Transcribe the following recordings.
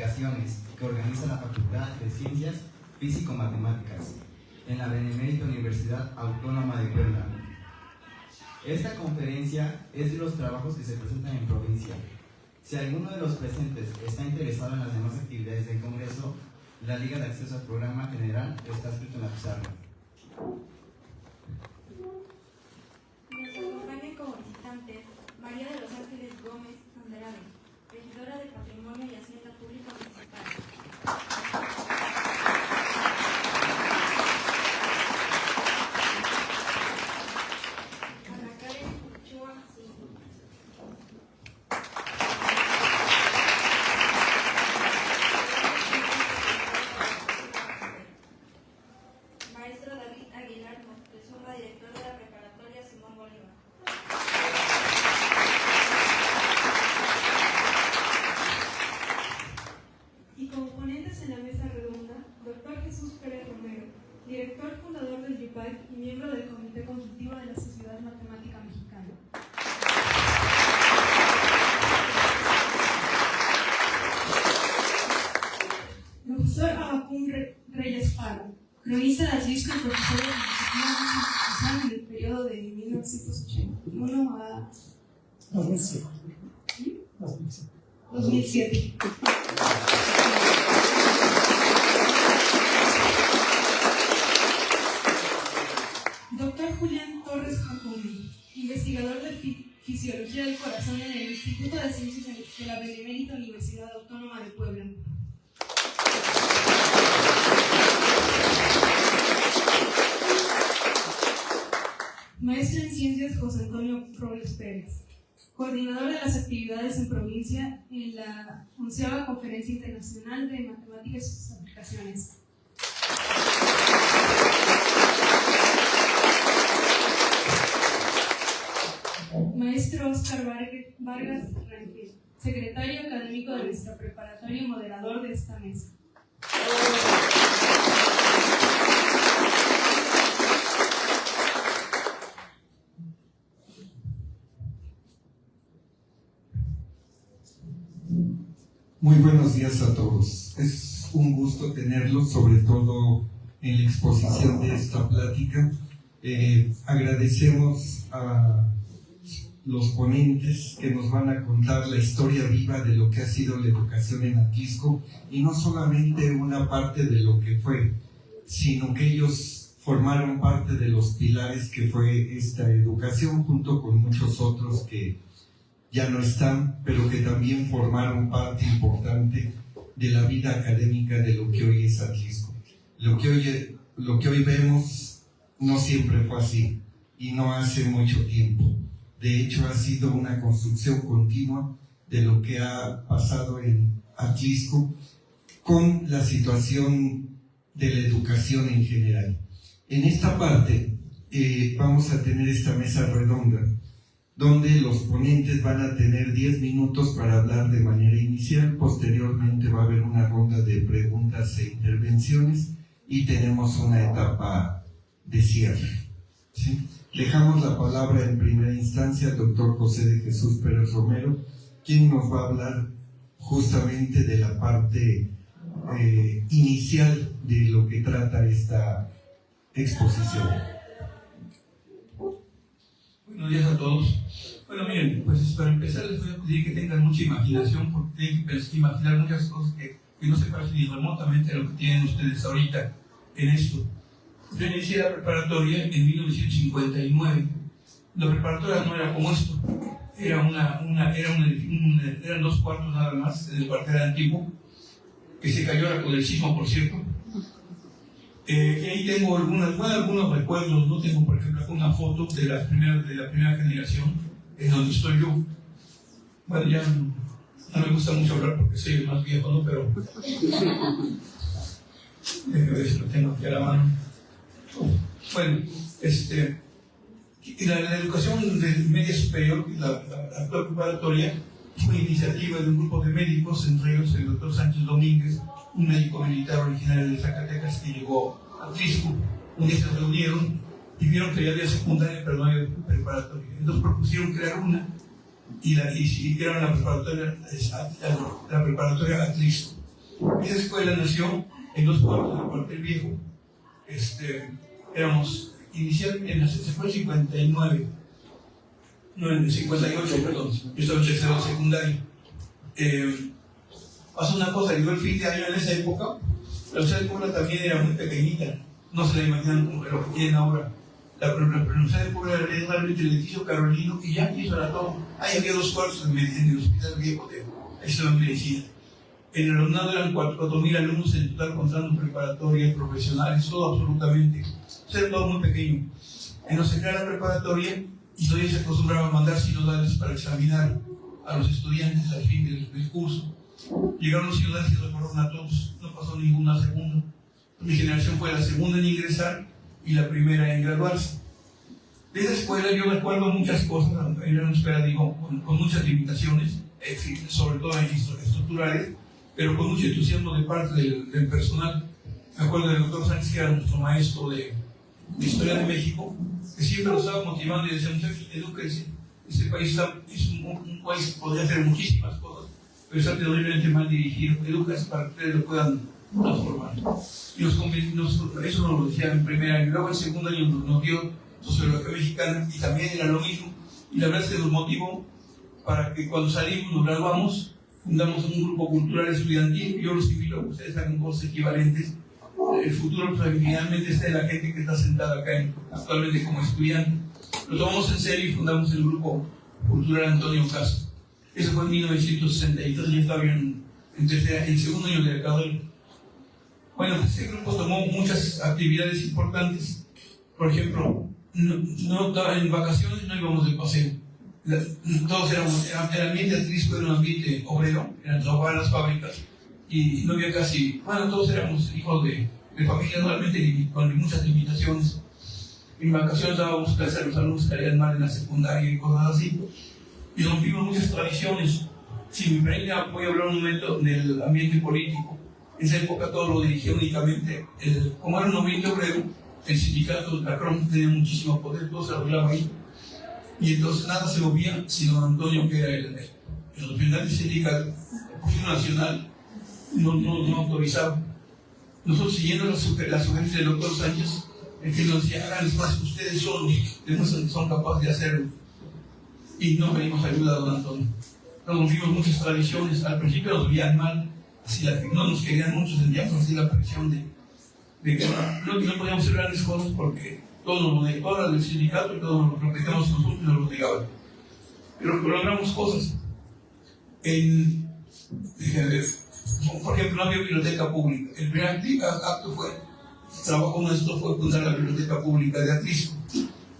certificaciones que organiza la Facultad de Ciencias Físico-Matemáticas en la Benemérita Universidad Autónoma de Puebla. Esta conferencia es de los trabajos que se presentan en provincia. Si alguno de los presentes está interesado en las demás actividades del Congreso, la Liga de Acceso al Programa General está escrito en la pizarra. Nos acompañan como visitantes María de los Ángeles Gómez Andrade, regidora de Patrimonio y Hacienda Pública Municipal. Ana Karen Ochoa Cinco. Maestro David Aguilar Moctezuma, director de la preparatoria Simón Bolívar. Y como ponentes en la mesa redonda, Dr. Jesús Pérez Romero, director fundador del YUPAC y miembro del Comité Consultivo de la Sociedad Matemática Mexicana. Profesor Abacún Reyes Paro, cronista de Atlisco y profesor de Filosofía Institucional en el periodo de 1981 a 2007. 2007. Doctor Julián Torres Jacome, investigador de Fisiología del Corazón en el Instituto de Ciencias de la Benemérita Universidad Autónoma de Puebla. Maestro en Ciencias José Antonio Robles Pérez, coordinador de las actividades en provincia en la 11ª Conferencia Internacional de Matemáticas y sus Aplicaciones. Maestro Óscar Vargas Rangel, secretario académico de nuestra preparatoria y moderador de esta mesa. Muy buenos días a todos. Es un gusto tenerlos, sobre todo en la exposición de esta plática. Agradecemos a los ponentes que nos van a contar la historia viva de lo que ha sido la educación en Atlisco, y no solamente una parte de lo que fue, sino que ellos formaron parte de los pilares que fue esta educación, junto con muchos otros que ya no están, pero que también formaron parte importante de la vida académica de lo que hoy es Atlisco. Lo que hoy vemos no siempre fue así, y no hace mucho tiempo. De hecho, ha sido una construcción continua de lo que ha pasado en Atlisco con la situación de la educación en general. En esta parte vamos a tener esta mesa redonda, donde los ponentes van a tener 10 minutos para hablar de manera inicial. Posteriormente va a haber una ronda de preguntas e intervenciones y tenemos una etapa de cierre, ¿sí? Dejamos la palabra en primera instancia al doctor José de Jesús Pérez Romero, quien nos va a hablar justamente de la parte inicial de lo que trata esta exposición. Buenos días a todos. Bueno, miren, pues para empezar les voy a pedir que tengan mucha imaginación, porque tienen que imaginar muchas cosas que no se parecen ni remotamente a lo que tienen ustedes ahorita en esto. Yo inicié la preparatoria en 1959. La preparatoria no era como esto. Eran 2 cuartos nada más en el cuartel antiguo, que se cayó ahora con el sismo, por cierto. Y ahí tengo algunos recuerdos. No tengo, por ejemplo, una foto de la primera generación en donde estoy yo. Bueno, ya no me gusta mucho hablar porque soy el más viejo, ¿no? Pero déjame ver si lo tengo aquí a la mano. Bueno, la educación de media superior, la actual preparatoria, fue iniciativa de un grupo de médicos, entre ellos el doctor Sánchez Domínguez, un médico militar originario de Zacatecas que llegó a Atlisco. Un día se reunieron y vieron que ya había secundaria pero no había preparatoria. Entonces propusieron crear una y crearon la preparatoria Atlisco. Esa escuela nació en dos cuartos del cuartel viejo. Éramos inicialmente, se fue en 59, no, en 58, perdón. Yo estaba en tercero de secundaria. Pasó una cosa, llegó el fin de año en esa época. La Universidad de Puebla también era muy pequeñita, no se la imaginan como lo que tienen ahora. La Universidad de Puebla era realmente el edificio carolino y ya, y eso era todo. Ahí había dos cuartos en el hospital viejo de medicina. En el alumnado eran 4.000 alumnos en total, contando preparatorias, profesionales, todo absolutamente. Eso era todo muy pequeño. Entonces se crea la preparatoria y todavía se acostumbraba a mandar sinodales para examinar a los estudiantes al fin del curso. Llegaron los sinodales y recordaron a todos, no pasó ninguna segunda. Mi generación fue la segunda en ingresar y la primera en graduarse. De esa escuela yo recuerdo muchas cosas, era una escuela, digo, con muchas limitaciones, sobre todo estructurales, pero con mucho entusiasmo de parte del personal. Me acuerdo del doctor Sánchez, que era nuestro maestro de Historia de México, que siempre nos estaba motivando y decía: muchachos, edúquense. Este país es un país que podría hacer muchísimas cosas, pero está terriblemente mal dirigido. Edúquense para que ustedes lo puedan transformar. Y eso nos lo decía en primer año. Luego en segundo año nos dio Sociología Mexicana y también era lo mismo. Y la verdad es que nos motivó para que cuando salimos, nos graduamos, fundamos un grupo cultural estudiantil. Yo los invito a que ustedes hagan cosas equivalentes. El futuro, pues, finalmente está en la gente que está sentada acá actualmente como estudiante. Lo tomamos en serio y fundamos el grupo cultural Antonio Caso. Eso fue en 1963, ya estaba en segundo año de carrera. Bueno, este grupo tomó muchas actividades importantes. Por ejemplo, en vacaciones no íbamos de paseo. Todos el ambiente artístico era un ambiente obrero, eran trabajar en las fábricas y no había casi, todos éramos hijos de familias realmente con muchas limitaciones. En vacaciones dábamos clases a los alumnos que harían mal en la secundaria y cosas así. Y rompimos muchas tradiciones. Si me permite, voy a hablar un momento del ambiente político. En esa época todo lo dirigía únicamente, como era un ambiente obrero, el sindicato de la CROM tenía muchísimo poder, todo se arreglaba ahí. Y entonces nada se movía, sino don Antonio, que era el representante sindical, el Partido Nacional, no autorizaba. Nosotros, siguiendo las sugerencias del doctor Sánchez, el que nos decía: háganles más, ustedes son capaces de hacerlo. Y no pedimos ayuda a don Antonio. Nos rompimos muchas tradiciones, al principio nos veían mal, así no nos querían mucho, sentíamos así la presión de que no podíamos hacer grandes cosas porque todos nos lo negaban del sindicato y todos nos lo repetamos nosotros y nos lo negaban. Pero logramos cosas. Por ejemplo, no había biblioteca pública. El primer acto trabajo nuestro fue fundar la biblioteca pública de Atlisco.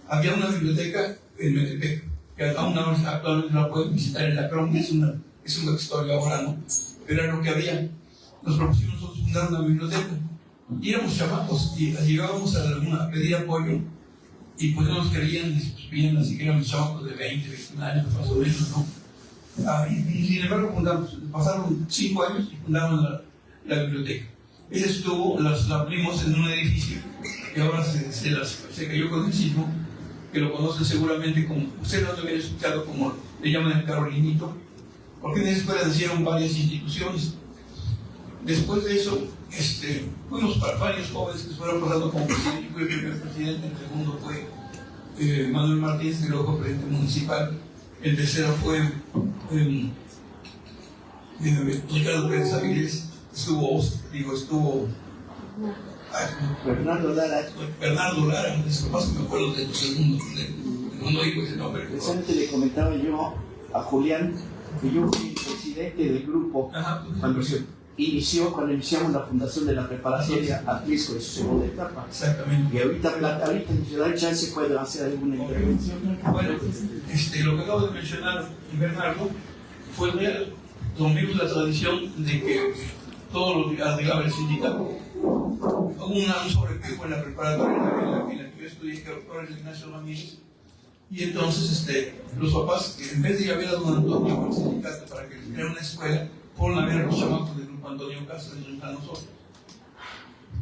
Había una biblioteca en Metepec, que aún actualmente la pueden visitar en la CROM, es una historia ahora, ¿no? Pero era lo que había. Nos propusimos nosotros fundar una biblioteca. Y éramos chamacos y llegábamos a pedir apoyo y pues no nos creían, bien, así que éramos chamacos de 20, 21 años más o menos, ¿no? Y sin embargo pasaron 5 años y fundamos la biblioteca. Esa estuvo, la abrimos en un edificio que ahora se cayó con el sismo, que lo conocen seguramente como, ustedes no lo habían escuchado, como le llaman el Carolinito, porque en esa escuela nacieron varias instituciones. Después de eso, fuimos para varios jóvenes que se fueron pasando como presidente. Yo fui el primer presidente, el segundo fue Manuel Martínez, que luego fue presidente municipal, el tercero fue Ricardo Pérez Avilés, estuvo Bernardo Lara. Es lo más que me acuerdo del segundo, no digo ese nombre. Precisamente le comentaba yo a Julián que yo fui el presidente del grupo cuando iniciamos la fundación de la preparatoria Atlisco de su segunda etapa. Exactamente. Y ahorita si da el chance puede hacer alguna intervención. Bueno, lo que acabo de mencionar, Bernardo, fue real. Rompimos la tradición de que todo lo arreglaba el sindicato. Hubo un sobrepeso en la preparatoria en la que yo estudié, que ahora es el Ignacio Ramírez. Y entonces los papás, en vez de ir a ver a don Antonio con el sindicato para que les diera una escuela, fueron a ver a los chamacos del grupo Antonio Casas y a nosotros.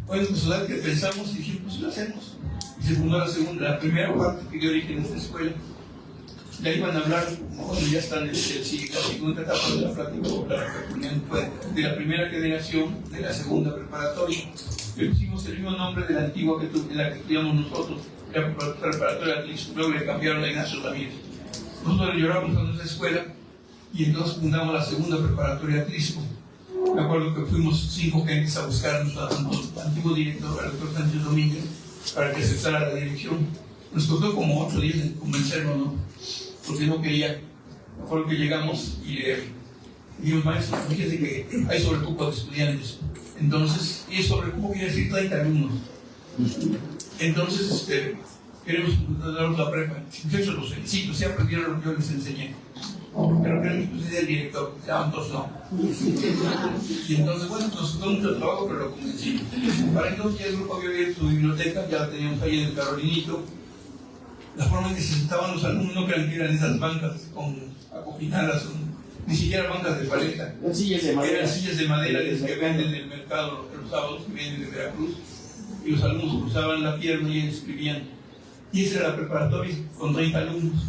Bueno, pues la que pensamos y dijimos, pues lo hacemos. Y se fundó la primera parte que dio origen a esta escuela. de ahí van a hablar, cuando ya están en la segunda etapa de la plática, de la primera generación, de la segunda preparatoria. Le pusimos el mismo nombre de la antigua en la que estudiamos nosotros, la preparatoria Atlixco, luego le cambiaron a Ignacio Ramírez. Nosotros le lloramos a nuestra escuela y entonces fundamos la segunda preparatoria Atlixco. Me acuerdo que fuimos 5 gentes a buscar a nuestro antiguo director, al doctor Sánchez Domínguez, para que aceptara la dirección. Nos costó como 8 días en convencerlo, ¿no? Porque no quería. Me acuerdo que llegamos y dijimos, maestro, fíjese que hay sobrecupo de estudiantes. Entonces, y sobrecupo quiere decir 30 alumnos. Entonces, queremos darnos la prepa. Muchachos, los felicito, si aprendieron lo que yo les enseñé. Pero queremos que usted sea el director, todos no. Y entonces, bueno, nos costó mucho trabajo, pero lo convencimos. Para entonces ya el grupo había abierto su biblioteca, ya la teníamos ahí en el Carolinito. La forma en que se sentaban los alumnos, no crean que eran esas bancas con acoginadas, ni siquiera bancas de paleta. Eran sillas de madera. Eran sillas de madera que venden en el mercado los sábados, que vienen de Veracruz. Y los alumnos cruzaban la pierna y escribían. Y esa era la preparatoria, con 30 alumnos.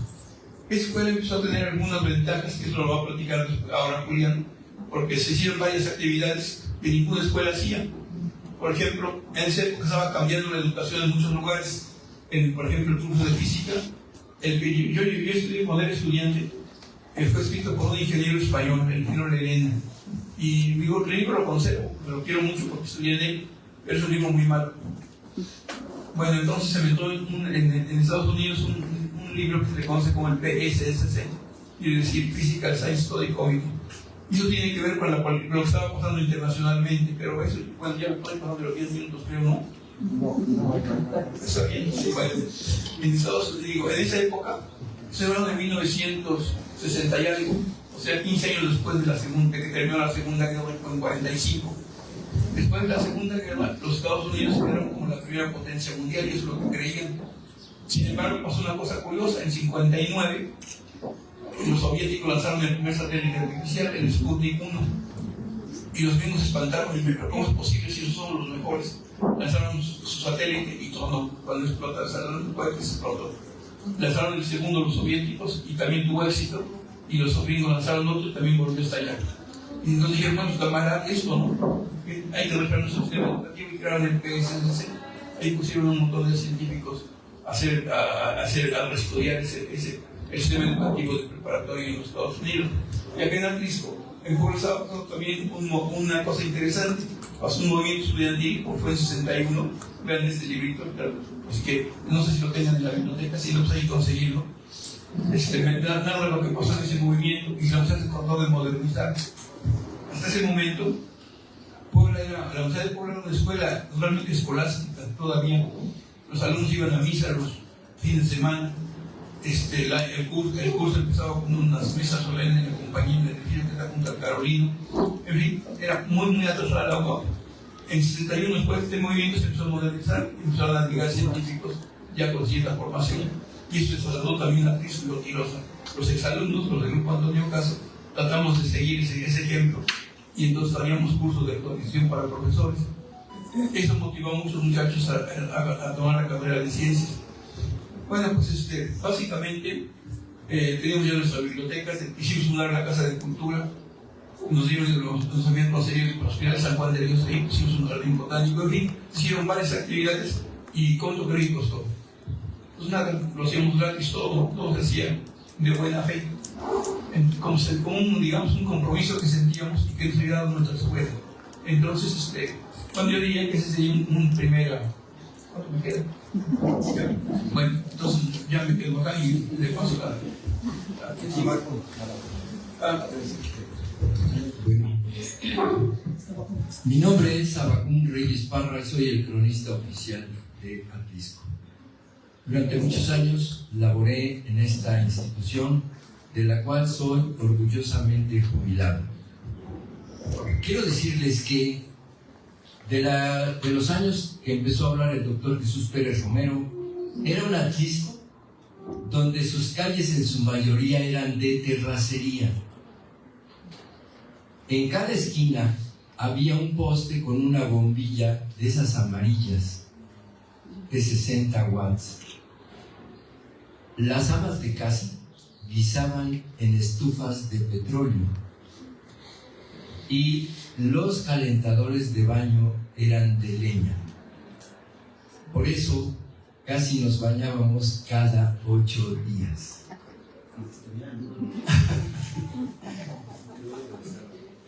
Esa escuela empezó a tener algunas ventajas, que eso lo va a platicar ahora Julián, porque se hicieron varias actividades que ninguna escuela hacía. Por ejemplo, en esa época estaba cambiando la educación en muchos lugares. Por ejemplo, el curso de física, yo estudié cuando era estudiante, fue escrito por un ingeniero español, el ingeniero Lerena. Y digo, el libro lo conservo, lo quiero mucho porque estudié en él, pero es un libro muy malo. Bueno, entonces se inventó en Estados Unidos un libro que se le conoce como el PSSC, quiere decir Physical Science Study Committee. Y eso tiene que ver con lo que estaba pasando internacionalmente, pero eso, cuando ya estoy pasando de los 10 minutos, creo, ¿no? Está bien, bueno, en Estados Unidos, en esa época, se habló de 1960 y algo, o sea, 15 años después de la segunda, que terminó la Segunda Guerra, en 45. Después de la Segunda Guerra, los Estados Unidos quedaron como la primera potencia mundial y eso es lo que creían. Sin embargo, pasó una cosa curiosa, en 59, los soviéticos lanzaron el primer satélite artificial, el Sputnik 1, y los gringos se espantaron y me dijeron, ¿cómo es posible si no somos los mejores? Lanzaron su satélite y todo, cuando explota el cohete se explotó. Lanzaron el segundo los soviéticos y también tuvo éxito, y los gringos lanzaron otro y también volvió a estallar. Y entonces dijeron, bueno, camarada, esto no, hay que reparar nuestro sistema educativo y crearon el PSSC. Ahí pusieron un montón de científicos a estudiar el sistema educativo de preparatoria en los Estados Unidos. Y acá en Atlixco, en Puebla estaba pasando también una cosa interesante. Pasó un movimiento estudiantil, fue en 61, vean este librito, así que no sé si lo tengan en la biblioteca, si no hay que conseguirlo. Me narra lo que pasó en ese movimiento y la UNCED se trató de modernizar. Hasta ese momento, la Universidad de Puebla era una escuela realmente escolástica todavía. Los alumnos iban a misa los fines de semana. El curso empezaba con unas misas solemnes en la compañía de retiro que está junto al Carolino. En fin, era muy atrasada la UAP. En 61, después de este movimiento, se empezó a modernizar y empezaron a llegar científicos ya con cierta formación. Y esto se trasladó también a Atlixco y los exalumnos, los del grupo Antonio Caso, tratamos de seguir ese ejemplo. Y entonces teníamos cursos de actualización para profesores. Eso motivó a muchos muchachos a tomar la carrera de ciencias. Bueno, pues básicamente teníamos ya nuestras bibliotecas, hicimos fundar la Casa de Cultura, nos habían concedido el Hospital San Juan de Dios, ahí pusimos un jardín botánico, en fin, hicieron varias actividades y ¿cuánto creo que costó? Pues nada, lo hacíamos gratis, todo se hacía de buena fe, como un compromiso que sentíamos y que nos había dado nuestra escuela. Entonces, cuando yo diría que ese sería un primer... ¿Cuánto me queda? Bueno, entonces ya me quedo acá y le paso la... Bueno, mi nombre es Abacún Reyes Parra y soy el cronista oficial de Atlixco. Durante muchos años laboré en esta institución, de la cual soy orgullosamente jubilado. Quiero decirles que de los años que empezó a hablar el doctor Jesús Pérez Romero, era un Atlixco donde sus calles en su mayoría eran de terracería. En cada esquina había un poste con una bombilla de esas amarillas de 60 watts. Las amas de casa guisaban en estufas de petróleo y los calentadores de baño eran de leña. Por eso casi nos bañábamos cada 8 días.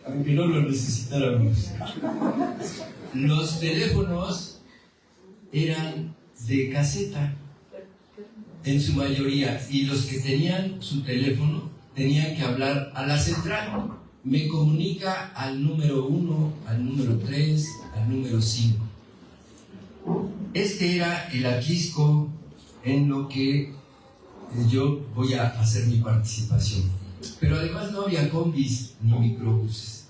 Aunque no lo necesitáramos. Los teléfonos eran de caseta, en su mayoría, y los que tenían su teléfono tenían que hablar a la central. Me comunica al número 1, al número 3, al número 5. Este era el Atlisco en lo que yo voy a hacer mi participación. Pero además no había combis ni microbuses.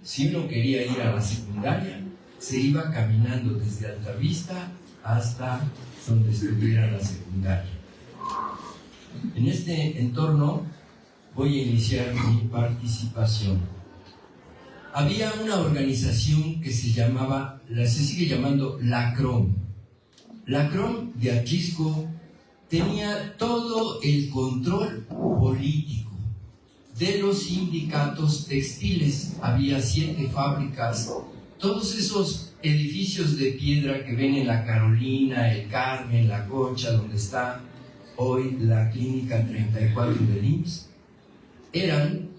Si uno quería ir a la secundaria, se iba caminando desde Altavista hasta donde estuviera la secundaria. En este entorno voy a iniciar mi participación. Había una organización que se sigue llamando la CROM. La CROM de Atlisco tenía todo el control político de los sindicatos textiles. Había 7 fábricas, todos esos edificios de piedra que ven en la Carolina, el Carmen, la Concha, donde está hoy la Clínica 34 del IMSS, eran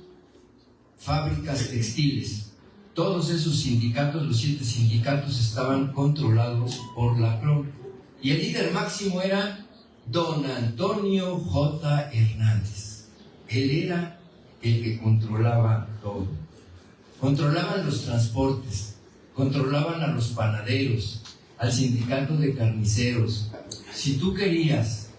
fábricas textiles. Todos esos sindicatos, los 7 sindicatos, estaban controlados por la CROM. Y el líder máximo era don Antonio J. Hernández. Él era el que controlaba todo. Controlaban los transportes, controlaban a los panaderos, al sindicato de carniceros. Si tú querías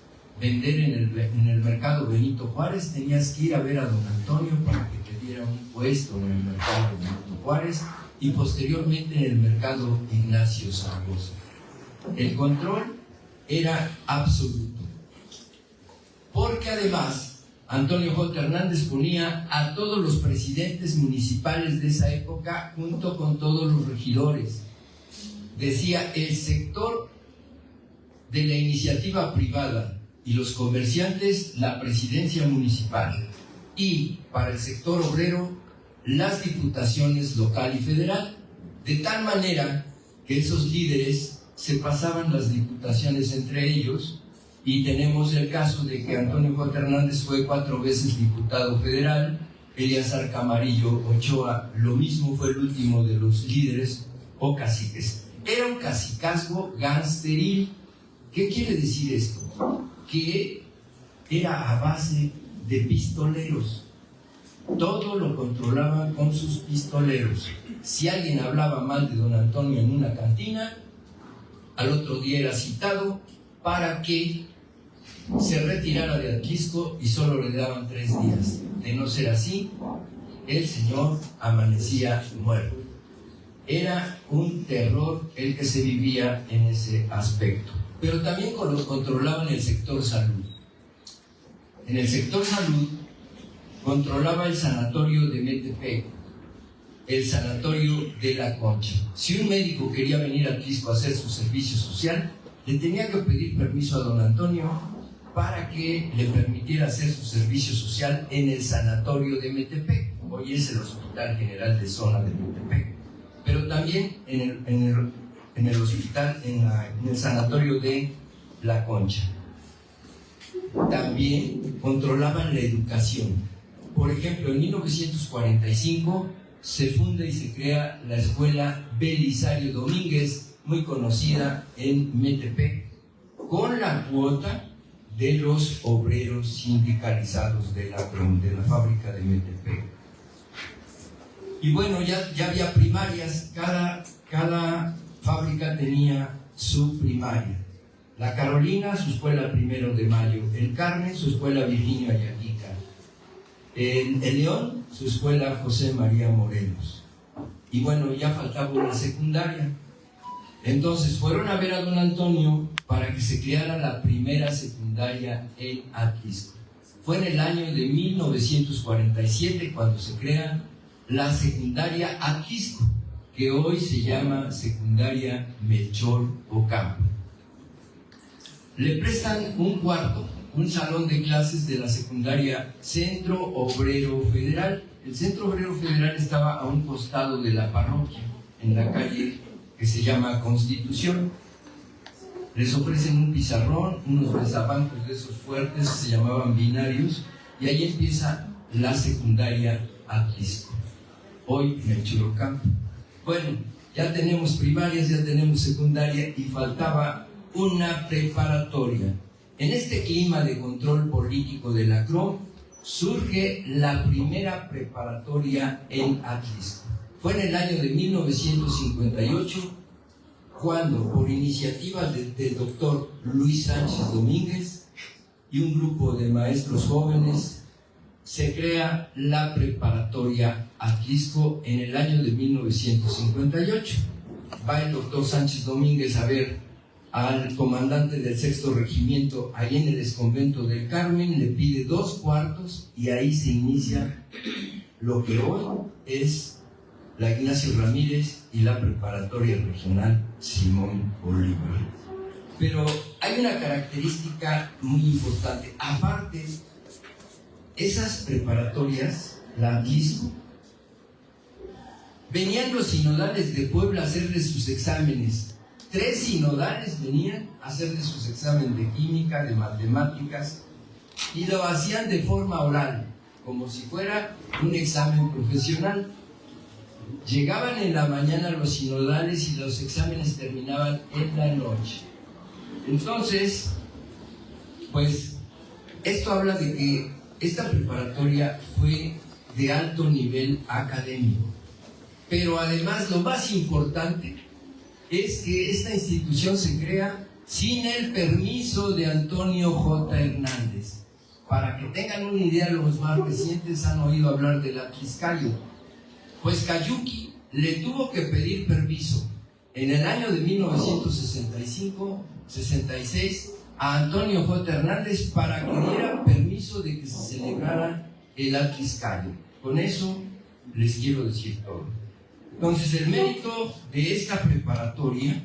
vender en el mercado Benito Juárez, tenías que ir a ver a don Antonio para que te diera un puesto en el mercado Benito Juárez y posteriormente en el mercado Ignacio Zaragoza. El control era absoluto, porque además Antonio J. Hernández ponía a todos los presidentes municipales de esa época junto con todos los regidores. Decía: el sector de la iniciativa privada y los comerciantes, la presidencia municipal, y para el sector obrero, las diputaciones local y federal, de tal manera que esos líderes se pasaban las diputaciones entre ellos. Y tenemos el caso de que Antonio J. Hernández fue 4 veces diputado federal, Eleazar Camarillo Ochoa lo mismo, fue el último de los líderes o caciques. Era un cacicazgo gangsteril. ¿Qué quiere decir esto? Que era a base de pistoleros. Todo lo controlaban con sus pistoleros. Si alguien hablaba mal de don Antonio en una cantina, al otro día era citado para que se retirara de Atlisco y solo le daban 3 días. De no ser así, el señor amanecía muerto. Era un terror el que se vivía en ese aspecto. Pero también controlaban el sector salud. En el sector salud controlaba el sanatorio de Metepec, el sanatorio de La Concha. Si un médico quería venir a Atlisco a hacer su servicio social, le tenía que pedir permiso a don Antonio para que le permitiera hacer su servicio social en el sanatorio de Metepec. Hoy es el Hospital General de Zona de Metepec, pero también en el hospital, en el sanatorio de La Concha. También controlaban la educación. Por ejemplo, en 1945 se funda y se crea la escuela Belisario Domínguez, muy conocida en Metepec, con la cuota de los obreros sindicalizados de la fábrica de Metepec. Y bueno, ya había primarias, cada fábrica tenía su primaria. La Carolina, su escuela 1 de Mayo, el Carmen, su escuela Virginio Ayaquica, el León, su escuela José María Morelos. Y bueno, ya faltaba una secundaria. Entonces fueron a ver a don Antonio para que se creara la primera secundaria en Atlisco. Fue en el año de 1947 cuando se crea la secundaria Atlisco, que hoy se llama secundaria Melchor Ocampo. Le prestan un cuarto un salón de clases de la secundaria Centro Obrero Federal. El Centro Obrero Federal estaba a un costado de la parroquia, en la calle que se llama Constitución. Les ofrecen un pizarrón, unos besabancos de esos fuertes, se llamaban binarios, y ahí empieza la secundaria Atlisco, hoy Melchor Ocampo. Bueno, ya tenemos primarias, ya tenemos secundaria y faltaba una preparatoria. En este clima de control político de la CROM surge la primera preparatoria en Atlisco. Fue en el año de 1958 cuando, por iniciativa del doctor Luis Sánchez Domínguez y un grupo de maestros jóvenes, se crea la preparatoria Atlisco en el año de 1958. Va el doctor Sánchez Domínguez a ver al comandante del 6º Regimiento ahí en el exconvento del Carmen, le pide 2 cuartos y ahí se inicia lo que hoy es la Ignacio Ramírez y la preparatoria regional Simón Bolívar. Pero hay una característica muy importante. Aparte, esas preparatorias, la Atlisco, venían los sinodales de Puebla a hacerle sus exámenes. 3 sinodales venían a hacerle sus exámenes de química, de matemáticas, y lo hacían de forma oral, como si fuera un examen profesional. Llegaban en la mañana los sinodales y los exámenes terminaban en la noche. Entonces, pues, esto habla de que esta preparatoria fue de alto nivel académico. Pero además, lo más importante es que esta institución se crea sin el permiso de Antonio J. Hernández. Para que tengan una idea, los más recientes han oído hablar del Atliscayo. Pues Cayuqui le tuvo que pedir permiso en el año de 1965-66 a Antonio J. Hernández para que diera permiso de que se celebrara el Atliscayo. Con eso les quiero decir todo. Entonces, el mérito de esta preparatoria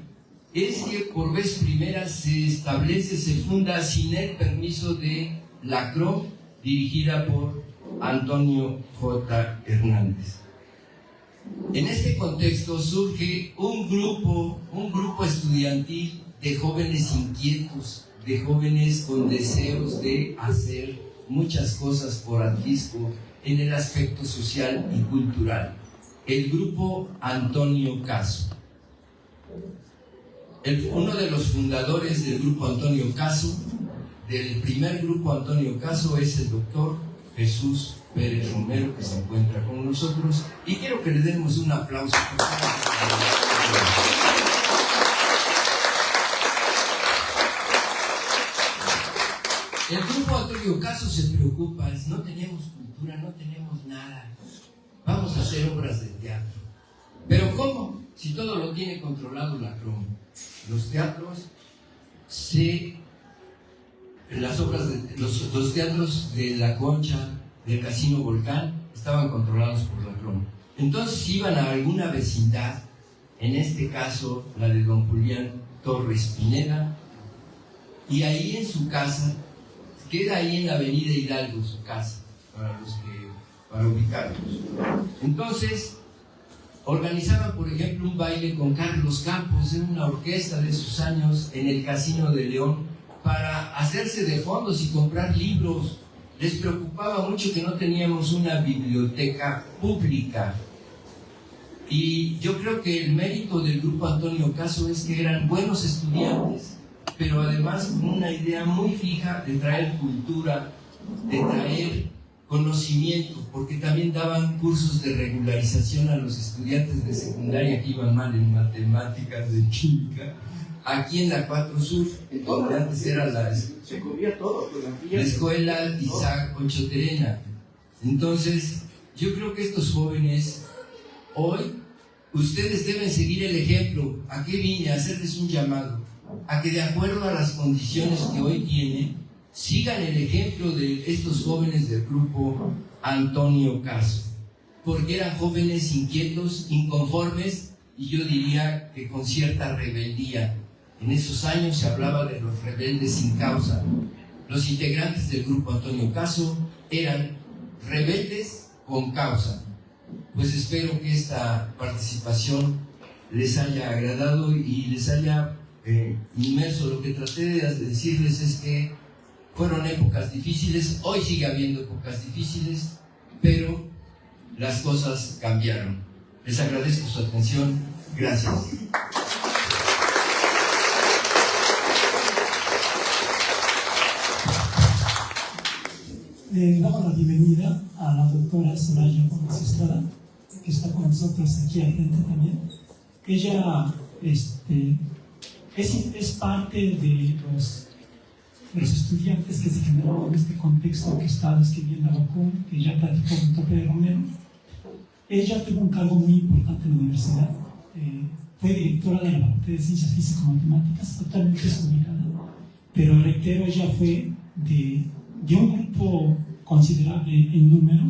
es que por vez primera se establece, se funda sin el permiso de la CROM, dirigida por Antonio J. Hernández. En este contexto surge un grupo estudiantil de jóvenes inquietos, de jóvenes con deseos de hacer muchas cosas por Atlisco en el aspecto social y cultural. El grupo Antonio Caso. Uno de los fundadores del grupo Antonio Caso, del primer grupo Antonio Caso, es el doctor Jesús Pérez Romero, que se encuentra con nosotros, y quiero que le demos un aplauso. El grupo Antonio Caso se preocupa, no tenemos cultura, no tenemos nada, vamos a hacer obras de teatro. ¿Pero cómo? Si todo lo tiene controlado la CROM. Los teatros los teatros de La Concha, del Casino Volcán, estaban controlados por la CROM. Entonces iban a alguna vecindad, en este caso la de don Julián Torres Pineda, y ahí en su casa, queda ahí en la avenida Hidalgo su casa, para ubicarlos. Entonces, organizaban, por ejemplo, un baile con Carlos Campos en una orquesta de sus años en el Casino de León para hacerse de fondos y comprar libros. Les preocupaba mucho que no teníamos una biblioteca pública. Y yo creo que el mérito del grupo Antonio Caso es que eran buenos estudiantes, pero además con una idea muy fija de traer cultura, de traer conocimiento, porque también daban cursos de regularización a los estudiantes de secundaria que iban mal en matemáticas, de química, aquí en la 4 Sur, donde antes era la escuela Isaac Ochoterena. Entonces, yo creo que estos jóvenes, hoy, ustedes deben seguir el ejemplo. ¿A qué vine? A hacerles un llamado, a que de acuerdo a las condiciones que hoy tienen, sigan el ejemplo de estos jóvenes del grupo Antonio Caso, porque eran jóvenes inquietos, inconformes, y yo diría que con cierta rebeldía. En esos años se hablaba de los rebeldes sin causa. Los integrantes del grupo Antonio Caso eran rebeldes con causa. Pues espero que esta participación les haya agradado y les haya inmerso. Lo que traté de decirles es que fueron épocas difíciles, hoy sigue habiendo épocas difíciles, pero las cosas cambiaron. Les agradezco su atención. Gracias. Damos la bienvenida a la doctora Soraya Gómez Estrada, que está con nosotros aquí al frente también. Ella es parte de los estudiantes que se generaron en este contexto que está describiendo Abacún, que ya platicó con Tope Romero. Ella tuvo un cargo muy importante en la universidad. Fue directora de la Facultad de Ciencias Físico-Matemáticas, totalmente desubicada. Pero reitero, ella fue de un grupo considerable en número,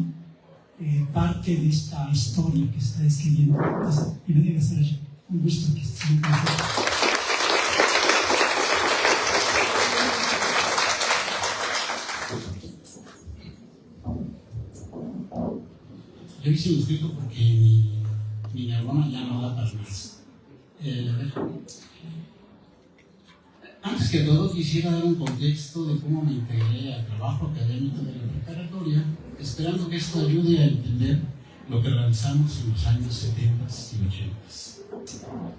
parte de esta historia que está describiendo. Entonces, bienvenida a Soraya. Un gusto que estés con nosotros. Yo hice un escrito porque mi neurona ya no da para más. Antes que todo, quisiera dar un contexto de cómo me integré al trabajo académico de la preparatoria, esperando que esto ayude a entender lo que realizamos en los años 70 y 80.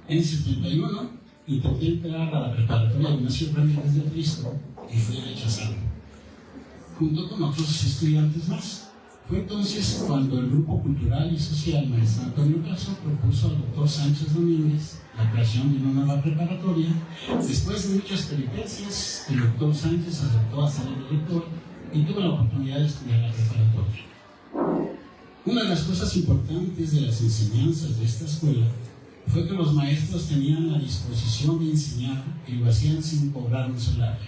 En el 71, intenté entrar a la preparatoria de Ignacio Ramírez de Cristo y fui rechazado, junto con otros estudiantes más. Fue entonces cuando el Grupo Cultural y Social Maestro Antonio Caso propuso al doctor Sánchez Domínguez la creación de una nueva preparatoria. Después de muchas peripecias, el doctor Sánchez aceptó a ser el director y tuve la oportunidad de estudiar la preparatoria. Una de las cosas importantes de las enseñanzas de esta escuela fue que los maestros tenían la disposición de enseñar y lo hacían sin cobrar un salario.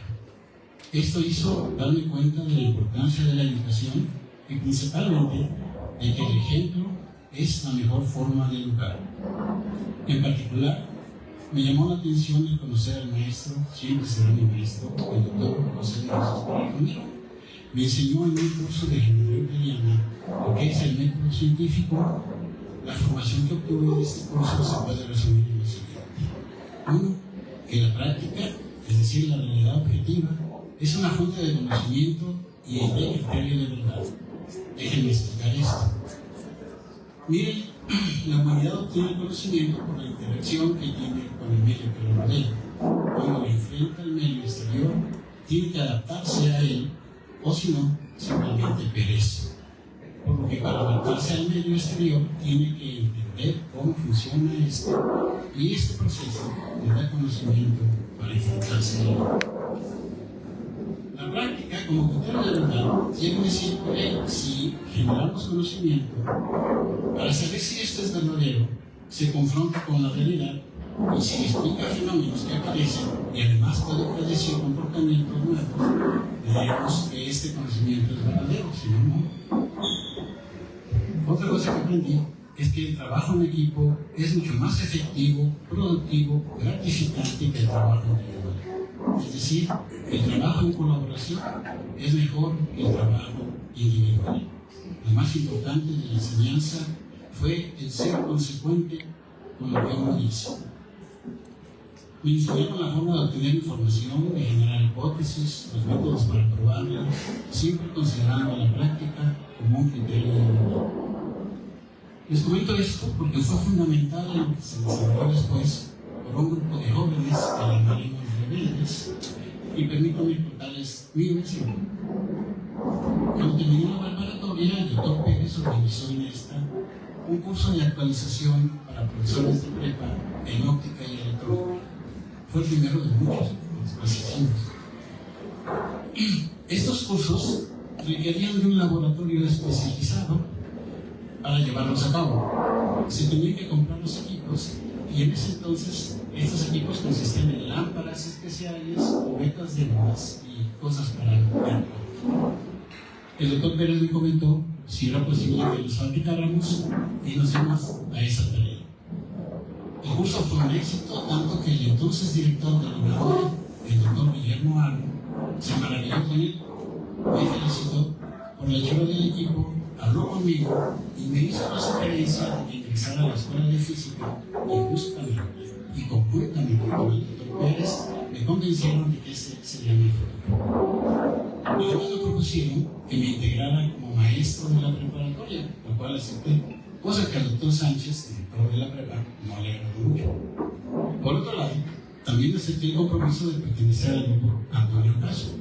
Esto hizo darme cuenta de la importancia de la educación y principalmente de que el ejemplo es la mejor forma de educar. En particular, me llamó la atención el conocer al maestro, siempre será mi maestro, el doctor José de Jesús Romero. Me enseñó en un curso de ingeniería italiana lo que es el método científico. La formación que obtuve de este curso se puede resumir en lo siguiente. Uno, que la práctica, es decir, la realidad objetiva, es una fuente de conocimiento y de criterio de verdad. Déjenme explicar esto. Miren, la humanidad obtiene el conocimiento por la interacción que tiene con el medio que lo rodea. Cuando enfrenta al medio exterior, tiene que adaptarse a él, o si no, simplemente perece. Por lo que para adaptarse al medio exterior, tiene que entender cómo funciona esto, y este proceso le da conocimiento para enfrentarse a él. La práctica, como criterio de verdad, quiere decir que si generamos conocimiento, para saber si esto es verdadero, se confronta con la realidad y se explica fenómenos que aparecen y además puede predecir comportamientos nuevos, diremos que este conocimiento es verdadero, si no, no. Otra cosa que aprendí es que el trabajo en equipo es mucho más efectivo, productivo, gratificante que el trabajo individual. Es decir, el trabajo en colaboración es mejor que el trabajo individual. Lo más importante de la enseñanza fue el ser consecuente con lo que uno dice. Me enseñaron la forma de obtener información, de generar hipótesis, los métodos para probarla, siempre considerando la práctica como un criterio de verdad. Les comento esto porque fue fundamental en lo que se desarrolló después por un grupo de jóvenes que llamaremos rebeldes, y permítanme contarles mi versión. Cuando terminé la preparatoria, el doctor Pérez organizó en esta un curso de actualización para profesores de prepa en óptica y electrónica. Fue el primero de muchos, después hicimos. Estos cursos requerían de un laboratorio especializado para llevarlos a cabo. Se tenían que comprar los equipos y en ese entonces estos equipos consistían en lámparas especiales, cubetas de gas y cosas para ver. El doctor Pérez me comentó si era posible que los fabricáramos y nos dimos a esa tarea. El curso fue un éxito, tanto que el entonces director del laboratorio, el doctor Guillermo Aro, se maravilló con él, me felicitó por la hechura del equipo, habló conmigo y me hizo la sugerencia de que ingresara a la escuela de física y justamente y conjuntamente con el doctor Pérez me convencieron de que ese sería mi futuro. Además me propusieron que me integrara como maestro de la preparatoria, lo cual acepté, cosa que al doctor Sánchez, director de la prepa, no le agradó mucho. Por otro lado, también acepté el compromiso de pertenecer al grupo Antonio Caso.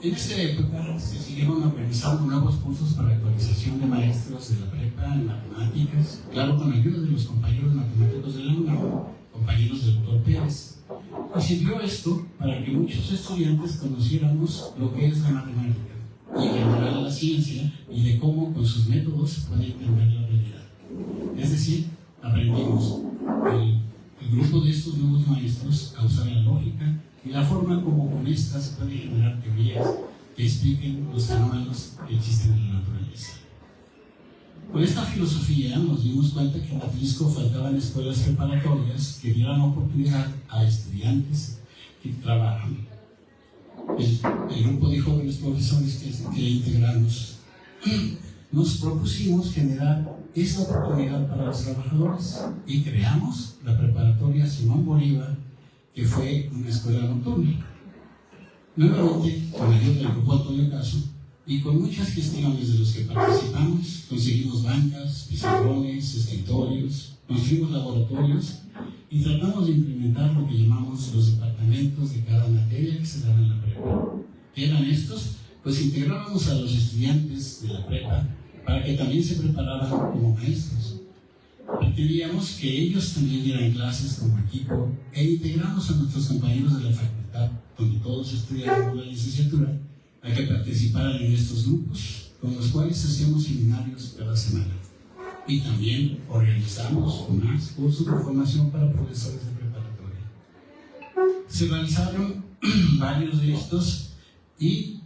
En esta época se siguieron organizando nuevos cursos para actualización de maestros de la prepa en matemáticas, claro, con la ayuda de los compañeros matemáticos de la UNAM, compañeros del doctor Pérez. Y sirvió esto para que muchos estudiantes conociéramos lo que es la matemática y en general la ciencia y de cómo con sus métodos se puede entender la realidad. Es decir, aprendimos el grupo de estos nuevos maestros a usar la lógica y la forma como con esta se puede generar teorías que expliquen los fenómenos que existen en la naturaleza. Con esta filosofía nos dimos cuenta que en Atlisco faltaban escuelas preparatorias que dieran oportunidad a estudiantes que trabajan. El grupo de jóvenes profesores que integramos nos propusimos generar esta oportunidad para los trabajadores y creamos la preparatoria Simón Bolívar, que fue una escuela nocturna. Nuevamente, con la ayuda del grupo Antonio Caso y con muchas gestiones de los que participamos, conseguimos bancas, pizarrones, escritorios, construimos laboratorios y tratamos de implementar lo que llamamos los departamentos de cada materia que se daba en la prepa. ¿Qué eran estos? Pues integrábamos a los estudiantes de la prepa para que también se prepararan como maestros. Pretendíamos que ellos también dieran clases como equipo e integramos a nuestros compañeros de la facultad, donde todos estudiamos la licenciatura, a que participaran en estos grupos, con los cuales hacíamos seminarios cada semana. Y también organizamos más cursos de formación para profesores de preparatoria. Se realizaron varios de estos y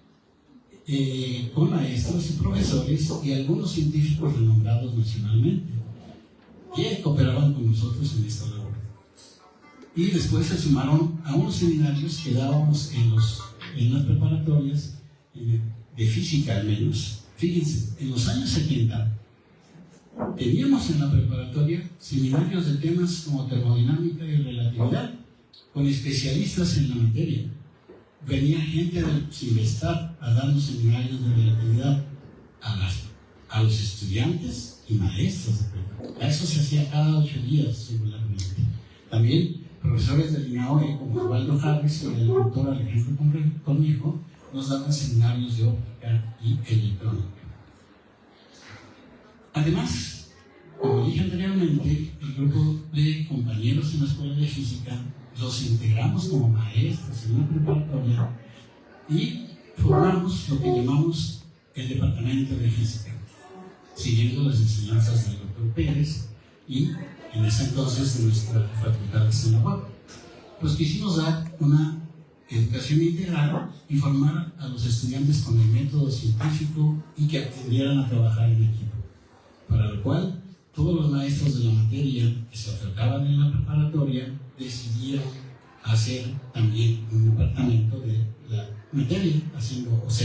con maestros y profesores y algunos científicos renombrados nacionalmente que cooperaban con nosotros en esta labor. Y después se sumaron a unos seminarios que dábamos en las preparatorias de física al menos. Fíjense, en los años 70 teníamos en la preparatoria seminarios de temas como termodinámica y relatividad con especialistas en la materia. Venía gente del CIMESTAR a darnos seminarios de relatividad a los estudiantes y maestros de prepa. Eso se hacía cada 8 días regularmente. También profesores del INAOE como Osvaldo Harris y el doctor Alejandro Cornejo nos daban seminarios de óptica y electrónica. Además, como dije anteriormente, el grupo de compañeros en la escuela de física los integramos como maestros en una preparatoria y formamos lo que llamamos el departamento de física, siguiendo las enseñanzas del doctor Pérez y en ese entonces de nuestra facultad de Sinaloa. Pues quisimos dar una educación integral y formar a los estudiantes con el método científico y que aprendieran a trabajar en equipo, para lo cual todos los maestros de la materia que se ofertaban en la preparatoria decidieron hacer también un departamento de la materia,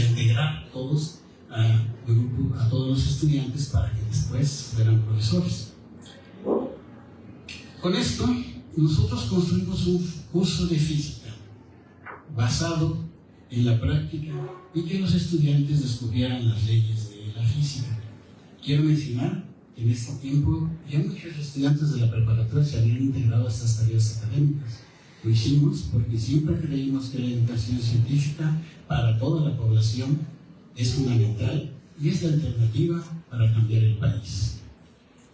integrar todos a todos los estudiantes para que después fueran profesores. Con esto, nosotros construimos un curso de física basado en la práctica y que los estudiantes descubrieran las leyes de la física. Quiero mencionar que en este tiempo ya muchos estudiantes de la preparatoria se habían integrado a estas tareas académicas. Lo hicimos porque siempre creímos que la educación científica para toda la población es fundamental y es la alternativa para cambiar el país.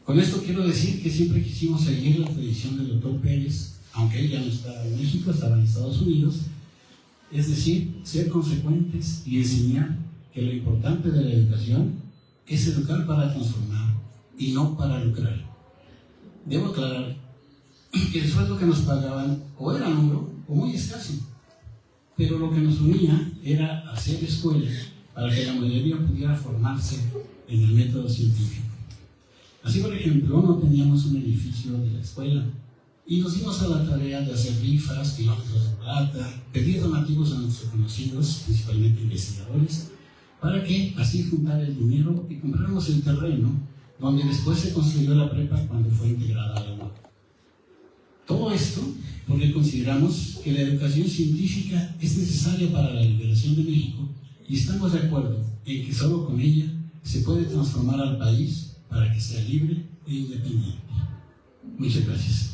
Con esto quiero decir que siempre quisimos seguir la tradición del doctor Pérez, aunque él ya no estaba en México, estaba en Estados Unidos, es decir, ser consecuentes y enseñar que lo importante de la educación es educar para transformar y no para lucrar. Debo aclarar que el sueldo que nos pagaban o era nulo o muy escaso, pero lo que nos unía era hacer escuelas para que la mayoría pudiera formarse en el método científico. Así, por ejemplo, no teníamos un edificio de la escuela, Y nos dimos a la tarea de hacer rifas, kilómetros de plata, pedir donativos a nuestros conocidos, principalmente investigadores, para que así juntar el dinero y compráramos el terreno donde después se construyó la prepa cuando fue integrada a la UNAM. Todo esto porque consideramos que la educación científica es necesaria para la liberación de México y estamos de acuerdo en que solo con ella se puede transformar al país para que sea libre e independiente. Muchas gracias.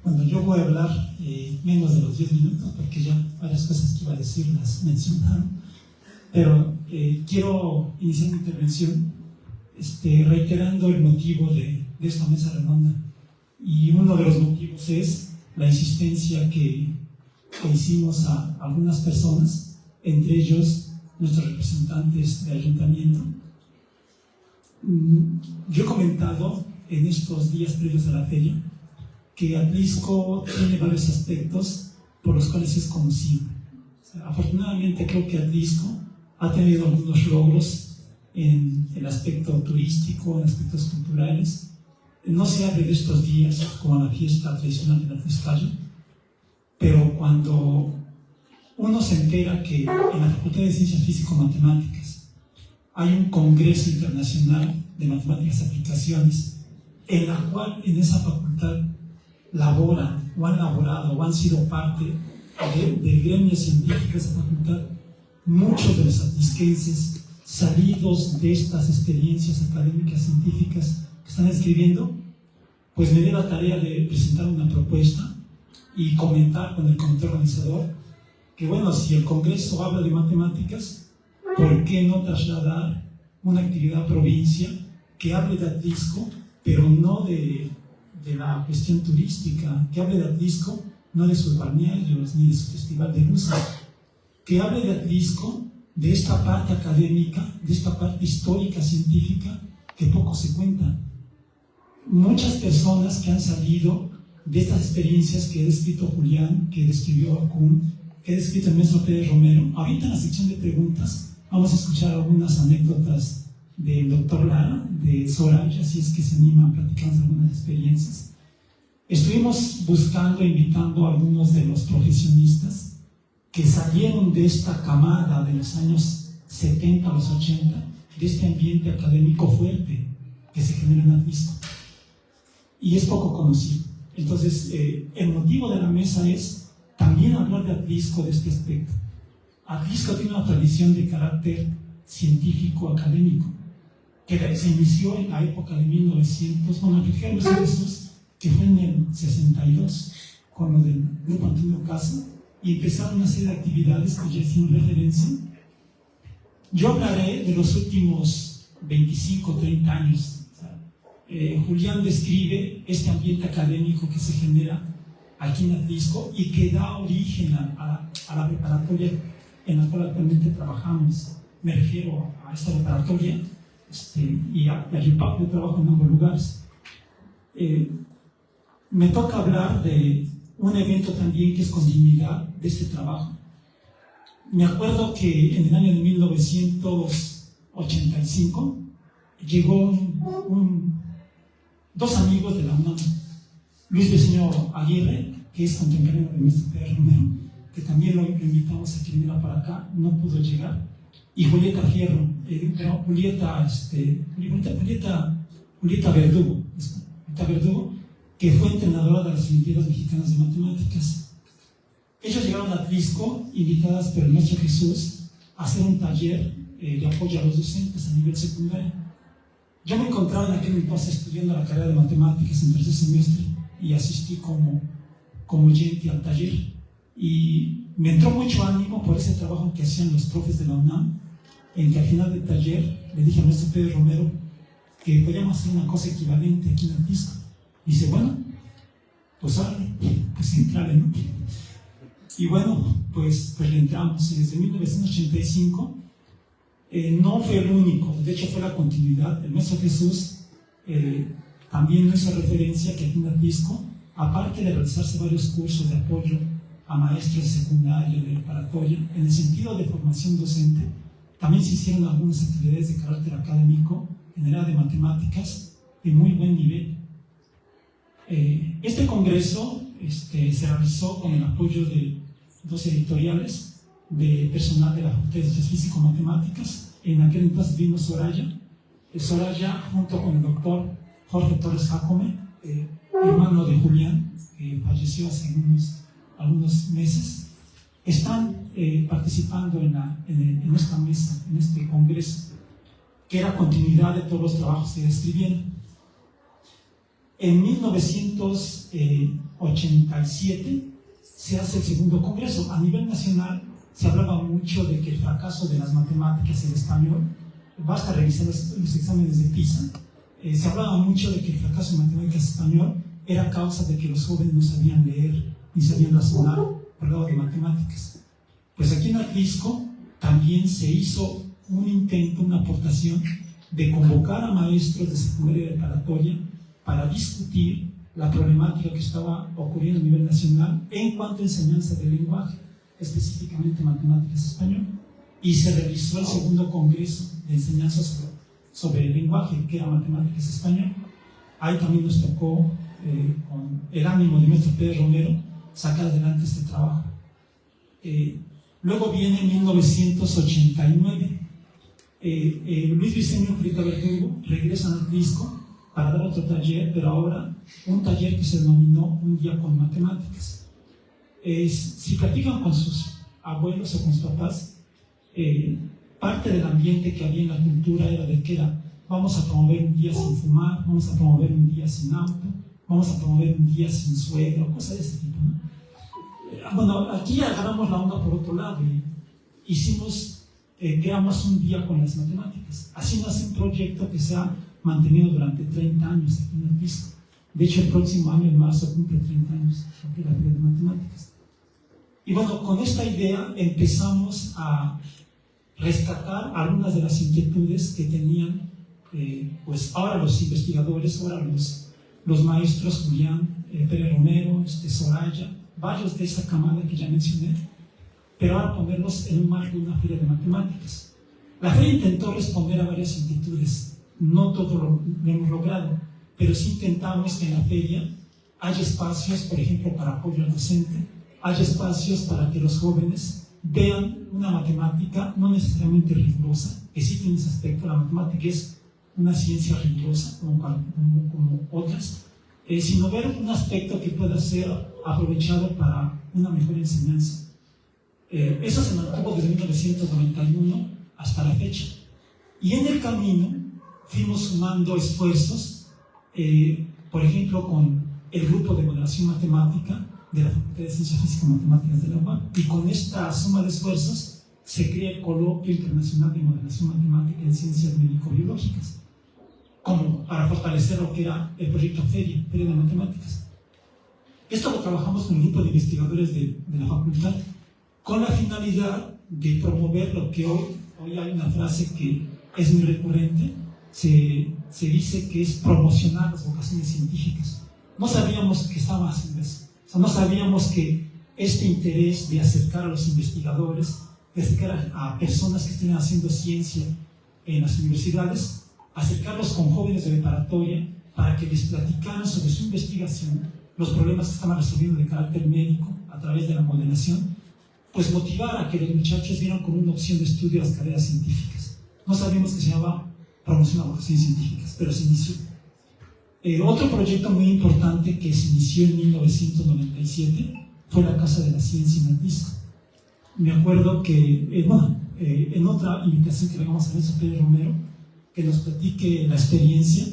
Bueno, yo voy a hablar menos de los 10 minutos porque ya varias cosas que iba a decir las mencionaron, pero quiero iniciar mi intervención reiterando el motivo de esta mesa redonda, y uno de los motivos es la insistencia que hicimos a algunas personas, entre ellos nuestros representantes del ayuntamiento. Yo he comentado en estos días previos a la feria que Atlisco tiene varios aspectos por los cuales es conocido. O sea, afortunadamente creo que Atlisco ha tenido algunos logros en el aspecto turístico, en aspectos culturales. No se habla de estos días como la fiesta tradicional del Atliscayo, pero cuando uno se entera que en la Facultad de Ciencias Físico-Matemáticas hay un congreso internacional de matemáticas y aplicaciones, en la cual en esa facultad laboran o han laborado o han sido parte del gremio científico de esa facultad muchos de los atlisquenses salidos de estas experiencias académicas científicas que están escribiendo, pues me di la tarea de presentar una propuesta y comentar con el comité organizador que, bueno, si el Congreso habla de matemáticas, ¿por qué no trasladar una actividad a provincia que hable de Atlisco, pero no de la cuestión turística, que hable de Atlisco, no de sus balnearios ni de su festival de luces, que hable de Atlisco, de esta parte académica, de esta parte histórica, científica, que poco se cuenta? Muchas personas que han salido de estas experiencias que ha descrito Julián, que describió Bakún, que ha descrito el maestro Pérez Romero, ahorita en la sección de preguntas vamos a escuchar algunas anécdotas del doctor Lara, de Soraya, si es que se anima a platicarnos algunas experiencias. Estuvimos buscando, invitando a algunos de los profesionistas que salieron de esta camada de los años 70 a los 80, de este ambiente académico fuerte que se genera en Atlisco. Y es poco conocido. Entonces, el motivo de la mesa es también hablar de Atlisco, de este aspecto. Atlisco tiene una tradición de carácter científico-académico, que se inició en la época de 1900, bueno, fíjense Jesús, que fue en el 62, con lo del grupo Antonio Caso, y empezaron una serie de actividades que ya hicieron referencia. Yo hablaré de los últimos 25 o 30 años. Julián describe este ambiente académico que se genera aquí en Atlisco y que da origen a la preparatoria en la cual actualmente trabajamos. Me refiero a esta preparatoria y a Yupac. Yo trabajo en ambos lugares. Me toca hablar de un evento también que es continuidad de este trabajo. Me acuerdo que en el año de 1985 llegó dos amigos de la UNAM, Luis Briceño Aguirre, que es contemporáneo de nuestro Pérez Romero, que también lo invitamos a que viniera para acá, no pudo llegar, y Julieta Fierro, Julieta Verdugo, que fue entrenadora de las Olimpiadas Mexicanas de Matemáticas. Ellos llegaron a Atlisco, invitadas por el maestro Jesús, a hacer un taller de apoyo a los docentes a nivel secundario. Yo me encontraba en aquel entonces estudiando la carrera de matemáticas en tercer semestre y asistí como oyente al taller. Y me entró mucho ánimo por ese trabajo que hacían los profes de la UNAM, en que al final del taller le dije a nuestro Pérez Romero que podíamos hacer una cosa equivalente aquí en Atlisco. Dice, bueno, pues órale, pues entrarle, ¿no? Y bueno, pues le entramos. Y desde 1985 no fue el único, de hecho fue la continuidad. El maestro Jesús también hizo referencia que aquí en Atlisco, aparte de realizarse varios cursos de apoyo a maestros de secundaria, de preparatoria. En el sentido de formación docente, también se hicieron algunas actividades de carácter académico en el área de matemáticas de muy buen nivel. Este congreso se realizó con el apoyo de 2 editoriales de personal de la Facultad de Ciencias Físico-Matemáticas. En aquel entonces vino Soraya. Soraya, junto con el doctor Jorge Torres Jacome, hermano de Julián, que falleció hace algunos meses, están participando en esta mesa, en este congreso, que era continuidad de todos los trabajos que escribieron. En 1987 se hace el segundo congreso. A nivel nacional se hablaba mucho de que el fracaso de las matemáticas en español, basta revisar los exámenes de PISA, se hablaba mucho de que el fracaso en matemáticas español era causa de que los jóvenes no sabían leer ni sabían razonar por lado de matemáticas. Pues aquí en Atlisco también se hizo un intento, una aportación de convocar a maestros de secundaria y preparatoria para discutir la problemática que estaba ocurriendo a nivel nacional en cuanto a enseñanza del lenguaje, específicamente matemáticas español. Y se realizó el segundo congreso de enseñanza sobre el lenguaje, que era matemáticas español. Ahí también nos tocó, con el ánimo de nuestro Pedro Romero, sacar adelante este trabajo. Luego viene 1989. Luis Briceño y Julieta Verdugo regresan al Atlisco para dar otro taller, pero ahora un taller que se denominó Un Día con Matemáticas. Si platican con sus abuelos o con sus papás, parte del ambiente que había en la cultura era de que vamos a promover un día sin fumar, vamos a promover un día sin auto, vamos a promover un día sin suegro, cosas de ese tipo, ¿no? Bueno, aquí agarramos la onda por otro lado y creamos un día con las matemáticas. Así nace un proyecto que se ha mantenido durante 30 años aquí en el Atlisco. De hecho, el próximo año, en marzo, cumple 30 años aquí la Feria de Matemáticas. Y bueno, con esta idea empezamos a rescatar algunas de las inquietudes que tenían pues ahora los investigadores, ahora los maestros Julián, Pérez Romero, Soraya, varios de esa camada que ya mencioné, pero ahora ponerlos en un marco de una feria de matemáticas. La feria intentó responder a varias inquietudes, no todo lo hemos logrado, pero sí intentamos que en la feria haya espacios, por ejemplo, para apoyo al docente, haya espacios para que los jóvenes vean una matemática no necesariamente rigurosa, que sí tiene ese aspecto. La matemática es una ciencia rigurosa como otras, sino ver un aspecto que pueda ser aprovechado para una mejor enseñanza. Eso se mantuvo desde 1991 hasta la fecha. Y en el camino fuimos sumando esfuerzos, por ejemplo, con el grupo de moderación matemática de la Facultad de Ciencias Físico-Matemáticas de la UAM. Y con esta suma de esfuerzos se crea el Coloquio Internacional de Moderación Matemática en Ciencias Médico-Biológicas, como para fortalecer lo que era el proyecto Feria de Matemáticas. Esto lo trabajamos con un grupo de investigadores de la facultad, con la finalidad de promover lo que hoy hay una frase que es muy recurrente, se dice que es promocionar las vocaciones científicas. No sabíamos que estaba haciendo eso. O sea, no sabíamos que este interés de acercar a los investigadores, de acercar a personas que estén haciendo ciencia en las universidades, acercarlos con jóvenes de preparatoria para que les platicaran sobre su investigación, los problemas que estaban resolviendo de carácter médico a través de la modelación, pues motivar a que los muchachos vieran como una opción de estudio las carreras científicas. No sabíamos que se llamaba promoción a vocaciones científicas, pero se inició. Otro proyecto muy importante que se inició en 1997 fue la Casa de la Ciencia en Atlisco. Me acuerdo que, en otra invitación que le vamos a hacer a Pedro Romero, que nos platique la experiencia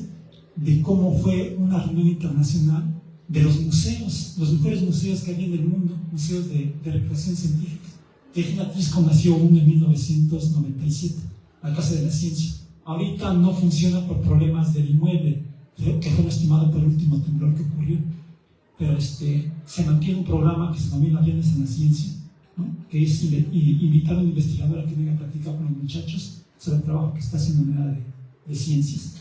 de cómo fue una reunión internacional de los museos, los mejores museos que hay en el mundo, museos de recreación científica. Y aquí en Atlisco nació uno en 1997, la Casa de la Ciencia. Ahorita no funciona por problemas del inmueble, que fue estimado por el último temblor que ocurrió, pero se mantiene un programa que se denomina Viernes en la Ciencia, ¿no? Que es invitar a un investigador a que venga a platicar con los muchachos sobre el trabajo que está haciendo en el área de ciencias.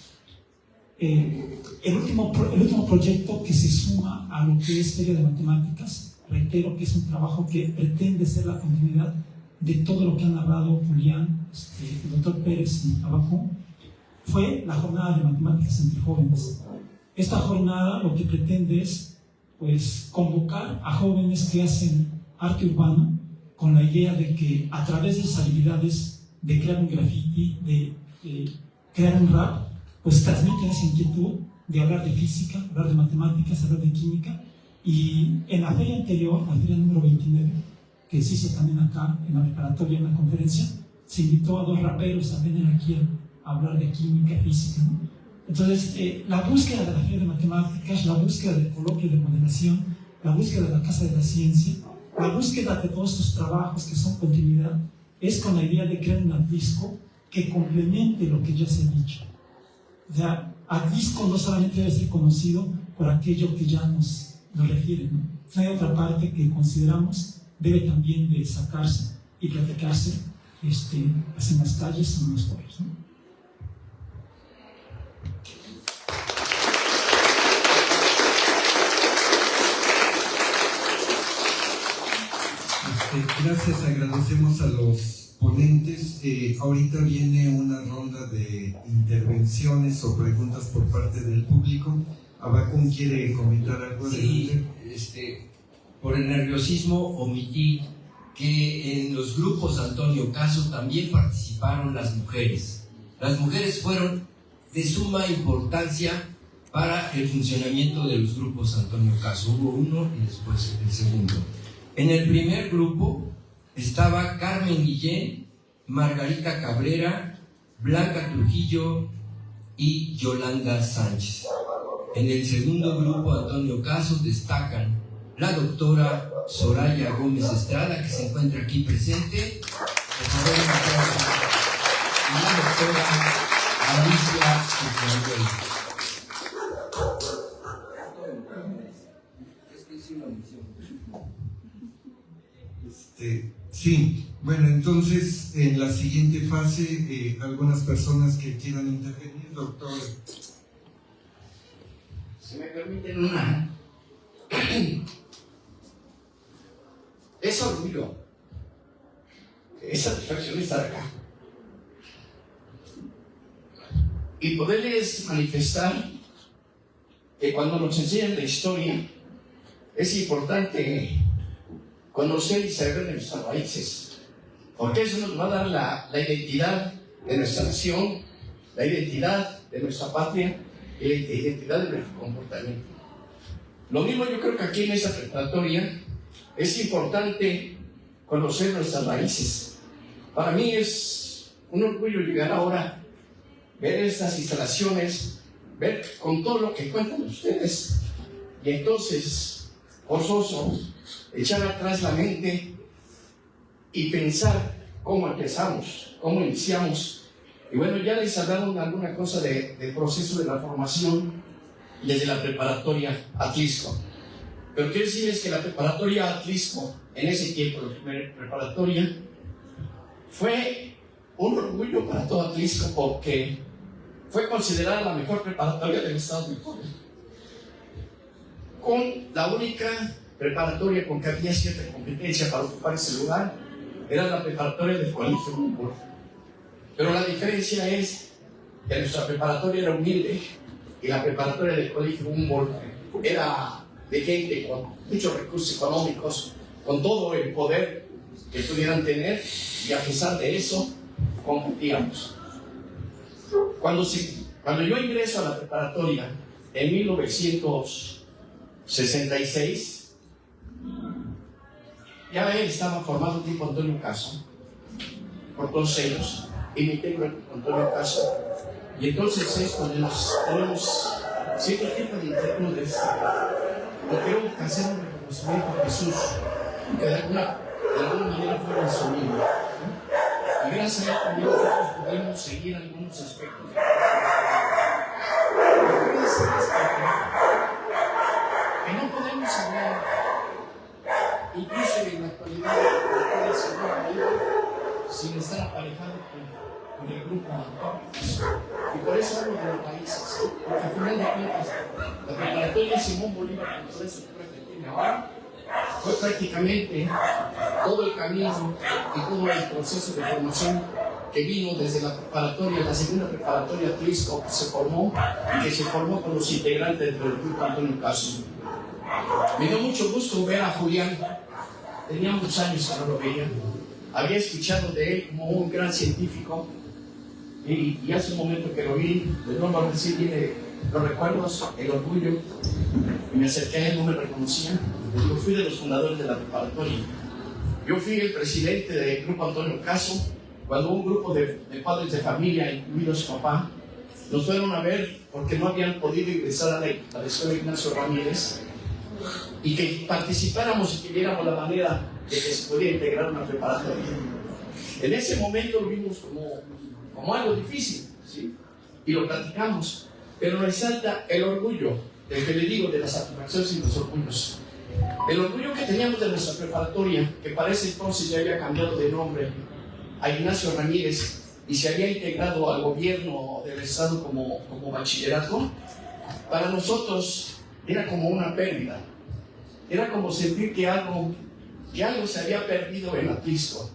El último proyecto que se suma a lo que es Feria de Matemáticas reitero que es un trabajo que pretende ser la continuidad de todo lo que han narrado Julián, el doctor Pérez y Abacú. Fue la jornada de matemáticas entre jóvenes. Esta jornada lo que pretende es pues, convocar a jóvenes que hacen arte urbano con la idea de que a través de sus habilidades de crear un graffiti, de crear un rap, pues transmiten esa inquietud de hablar de física, hablar de matemáticas, hablar de química. Y en la feria anterior, la feria número 29, que se hizo también acá en la preparatoria, en la conferencia, se invitó a 2 raperos a venir aquí a hablar de química, física, ¿no? Entonces, la búsqueda de la feria de matemáticas, la búsqueda del coloquio de moderación, la búsqueda de la Casa de la Ciencia, la búsqueda de todos estos trabajos que son continuidad, es con la idea de crear un Atlisco que complemente lo que ya se ha dicho. O sea, Atlisco no solamente debe ser conocido por aquello que ya nos refiere, ¿no? Hay otra parte que consideramos debe también de sacarse y platicarse pues en las calles o en los foros, ¿no? Gracias, agradecemos a los ponentes. Ahorita viene una ronda de intervenciones o preguntas por parte del público. Abacún quiere comentar algo. Sí, por el nerviosismo omití que en los grupos Antonio Caso también participaron las mujeres. Las mujeres fueron de suma importancia para el funcionamiento de los grupos Antonio Caso. Hubo uno y después el segundo. En el primer grupo estaba Carmen Guillén, Margarita Cabrera, Blanca Trujillo y Yolanda Sánchez. En el segundo grupo Antonio Caso destacan la doctora Soraya Gómez Estrada, que se encuentra aquí presente, por favor, un aplauso, y la doctora Alicia Echeverría. Sí, bueno, entonces en la siguiente fase, algunas personas que quieran intervenir, doctor. Si me permiten una. Es orgullo, es satisfacción estar acá y poderles manifestar que cuando nos enseñan la historia es importante conocer y saber de nuestras raíces, porque eso nos va a dar la identidad de nuestra nación, la identidad de nuestra patria y la identidad de nuestro comportamiento. Lo mismo yo creo que aquí en esta preparatoria es importante conocer nuestras raíces. Para mí es un orgullo llegar ahora, ver estas instalaciones, ver con todo lo que cuentan ustedes, y entonces, forzoso, echar atrás la mente y pensar cómo empezamos, cómo iniciamos. Y bueno, ya les hablaron alguna cosa del proceso de la formación desde la preparatoria Atlisco. Pero quiero decirles que la preparatoria Atlisco, en ese tiempo, la primera preparatoria, fue un orgullo para todo Atlisco porque fue considerada la mejor preparatoria del estado de Puebla. Con la única preparatoria con que había cierta competencia para ocupar ese lugar, era la preparatoria del Colegio Humboldt. Pero la diferencia es que nuestra preparatoria era humilde y la preparatoria del Colegio Humboldt era de gente con muchos recursos económicos, con todo el poder que pudieran tener, y a pesar de eso, competíamos. Cuando yo ingreso a la preparatoria en 1966, ya él estaba formado tipo Antonio Caso, por todos ellos, y me integro en Antonio Caso, y entonces es cuando tenemos cierto tipo de inquietudes. No quiero hacer un reconocimiento a Jesús, que de alguna manera fue resumido, ¿no? Y gracias a él también nosotros pudimos seguir algunos aspectos. Lo que quiero decir es que no podemos hablar, incluso en la actualidad, de seguramente, sin estar aparejado con el grupo Antonio. Y por eso hablo de los países, porque al final de cuentas, la preparatoria Simón Bolívar, con todo eso que tiene ahora, fue prácticamente todo el camino y todo el proceso de formación que vino desde la preparatoria, la segunda preparatoria Atlisco, que se formó con los integrantes del grupo Antonio Caso. Me dio mucho gusto ver a Julián. Tenía muchos años que no lo veía. Había escuchado de él como un gran científico y hace un momento que lo vi, de nuevo a decir, viene los recuerdos, el orgullo, y me acerqué a él, no me reconocía. Yo fui de los fundadores de la preparatoria. Yo fui el presidente del grupo Antonio Caso, cuando un grupo de padres de familia, incluido su papá, nos fueron a ver porque no habían podido ingresar a la escuela Ignacio Ramírez, y que participáramos y que viéramos la manera de que se podía integrar una preparatoria. En ese momento lo vimos como algo difícil, ¿sí? Y lo platicamos, pero resalta el orgullo, del que le digo, de las satisfacciones y los orgullos. El orgullo que teníamos de nuestra preparatoria, que para ese entonces ya había cambiado de nombre a Ignacio Ramírez y se había integrado al gobierno del estado como bachillerato, para nosotros era como una pérdida. Era como sentir que algo se había perdido en Atlisco,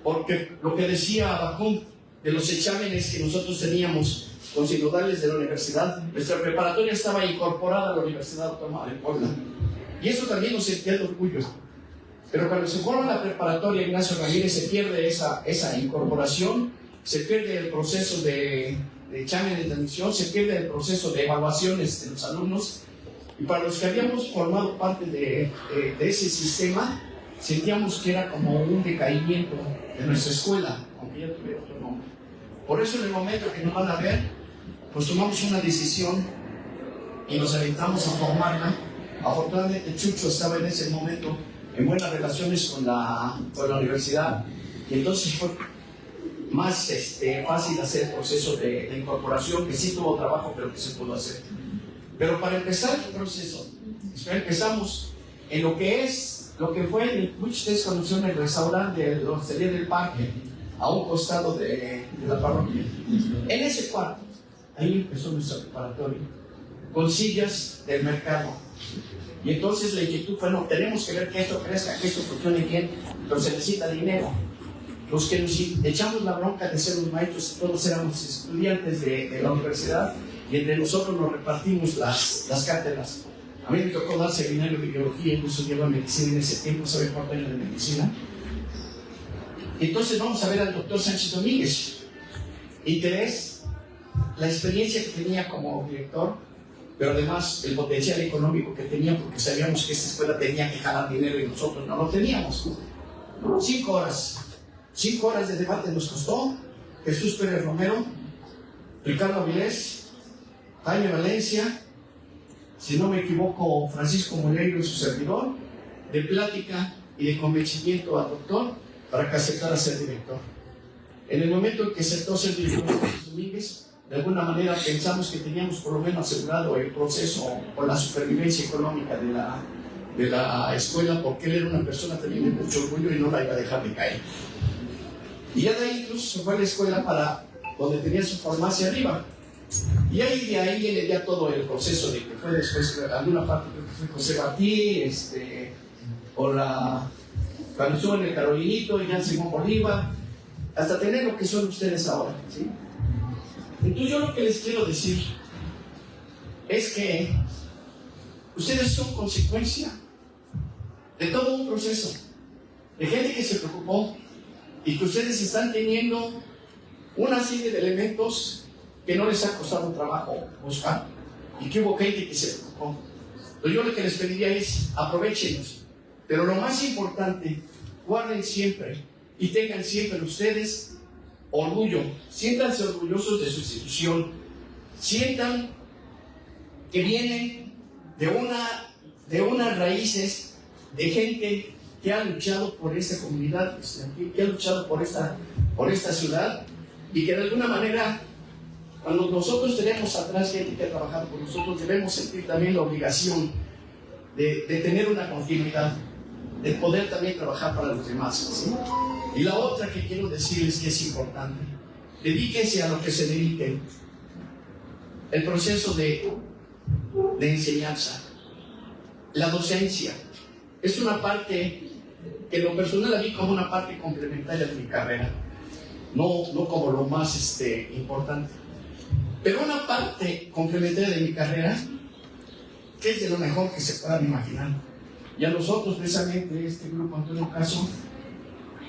porque lo que decía Abacún de los exámenes que nosotros teníamos con sinodales de la universidad, nuestra preparatoria estaba incorporada a la Universidad Autónoma de Puebla, y eso también nos sentía de orgullo. Pero cuando se forma la preparatoria Ignacio Ramírez, se pierde esa incorporación, se pierde el proceso de exámenes de admisión, se pierde el proceso de evaluaciones de los alumnos. Y para los que habíamos formado parte de ese sistema, sentíamos que era como un decaimiento de nuestra escuela, aunque ya tuviera otro nombre. Por eso en el momento que nos van a ver, pues tomamos una decisión y nos aventamos a formarla. Afortunadamente Chucho estaba en ese momento en buenas relaciones con la universidad, y entonces fue más fácil hacer el proceso de incorporación, que sí tuvo trabajo, pero que se pudo hacer. Pero para empezar el proceso, empezamos en lo que fue, muchos de ustedes conocieron el restaurante de la Hostería del Parque, a un costado de la parroquia. En ese cuarto, ahí empezó nuestra preparatoria, con sillas del mercado. Y entonces la inquietud fue, no, tenemos que ver que esto crezca, que esto funcione bien, pero se necesita dinero. Los que nos echamos la bronca de ser los maestros, todos éramos estudiantes de la universidad, y entre nosotros nos repartimos las cátedras. A mí me tocó dar seminario de biología, incluso estudiaba medicina en ese tiempo, soy cuarto año de medicina. Entonces vamos a ver al doctor Sánchez Domínguez. Interés, la experiencia que tenía como director, pero además el potencial económico que tenía, porque sabíamos que esta escuela tenía que jalar dinero y nosotros no lo teníamos. 5 horas de debate nos costó. Jesús Pérez Romero, Ricardo Avilés, Jaime Valencia, si no me equivoco, Francisco Moleiro y su servidor, de plática y de convencimiento al doctor para que aceptara ser director. En el momento en que aceptó ser director de Domínguez, de alguna manera pensamos que teníamos por lo menos asegurado el proceso o la supervivencia económica de la escuela, porque él era una persona también de mucho orgullo y no la iba a dejar de caer. Y ya de ahí incluso se fue a la escuela para donde tenía su farmacia arriba. Y ahí de ahí viene ya todo el proceso de que fue después, alguna parte creo que fue José Martí, cuando estuvo en el Carolinito, y ya Simón Bolívar, hasta tener lo que son ustedes ahora, ¿sí? Entonces yo lo que les quiero decir es que ustedes son consecuencia de todo un proceso, de gente que se preocupó, y que ustedes están teniendo una serie de elementos que no les ha costado trabajo buscar, y que hubo gente que se preocupó. Entonces yo lo que les pediría es, aprovechenlos, pero lo más importante, guarden siempre y tengan siempre ustedes orgullo, siéntanse orgullosos de su institución, sientan que vienen de unas raíces de gente que ha luchado por esta comunidad, que ha luchado por esta ciudad, y que de alguna manera, cuando nosotros tenemos atrás gente que ha trabajado con nosotros, debemos sentir también la obligación de tener una continuidad, de poder también trabajar para los demás, ¿sí? Y la otra que quiero decirles que es importante, dedíquense a lo que se dediquen, el proceso de enseñanza, la docencia, es una parte que en lo personal la vi como una parte complementaria de mi carrera, no como lo más importante, pero una parte complementaria de mi carrera que es de lo mejor que se puedan imaginar. Y a nosotros, precisamente, este grupo Antonio Caso,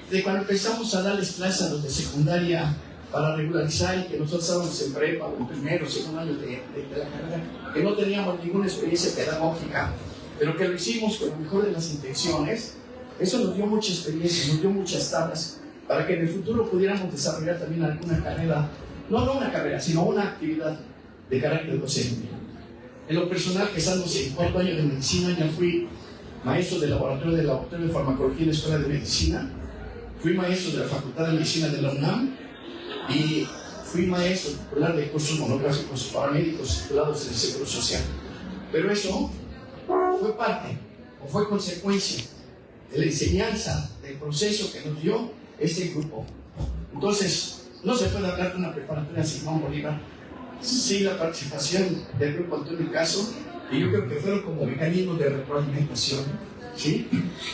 de cuando empezamos a darles clases a los de secundaria para regularizar y que nosotros estábamos en prepa o en primero o segundo año de la carrera, que no teníamos ninguna experiencia pedagógica, pero que lo hicimos con la mejor de las intenciones, eso nos dio mucha experiencia, nos dio muchas tablas para que en el futuro pudiéramos desarrollar también alguna carrera, no una carrera, sino una actividad de carácter docente. En lo personal, que estamos en cuarto año de medicina, ya fui maestro del laboratorio de farmacología en la Escuela de Medicina, fui maestro de la Facultad de Medicina de la UNAM y fui maestro titular de cursos monográficos para médicos titulados en el Seguro Social. Pero eso fue parte o fue consecuencia de la enseñanza, del proceso que nos dio este grupo. Entonces, no se puede hablar de una preparatoria Simón Bolívar sin la participación del grupo Antonio Caso, y yo creo que fueron como mecanismos de retroalimentación, ¿sí?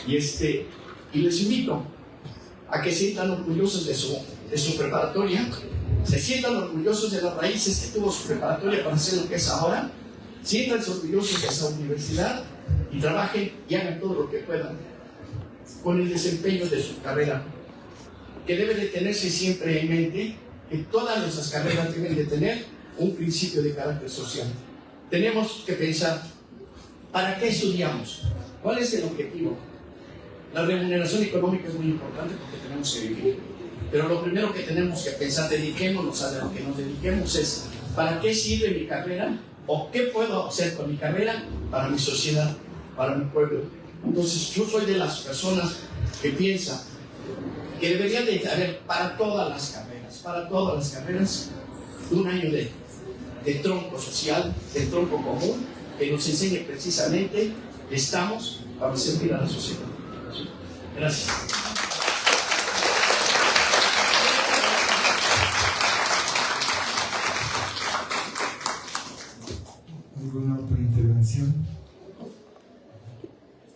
Y les invito a que se sientan orgullosos de su preparatoria, se sientan orgullosos de las raíces que tuvo su preparatoria para hacer lo que es ahora, siéntanse orgullosos de esa universidad y trabajen y hagan todo lo que puedan con el desempeño de su carrera, que debe de tenerse siempre en mente que todas nuestras carreras deben de tener un principio de carácter social. Tenemos que pensar, ¿para qué estudiamos? ¿Cuál es el objetivo? La remuneración económica es muy importante porque tenemos que vivir, pero lo primero que tenemos que pensar, dediquémonos a lo que nos dediquemos, es ¿para qué sirve mi carrera? ¿O qué puedo hacer con mi carrera para mi sociedad, para mi pueblo? Entonces yo soy de las personas que piensan que debería de haber para todas las carreras, un año de tronco social, de tronco común, que nos enseñe precisamente que estamos para servir a la sociedad. Gracias. ¿Alguna otra intervención?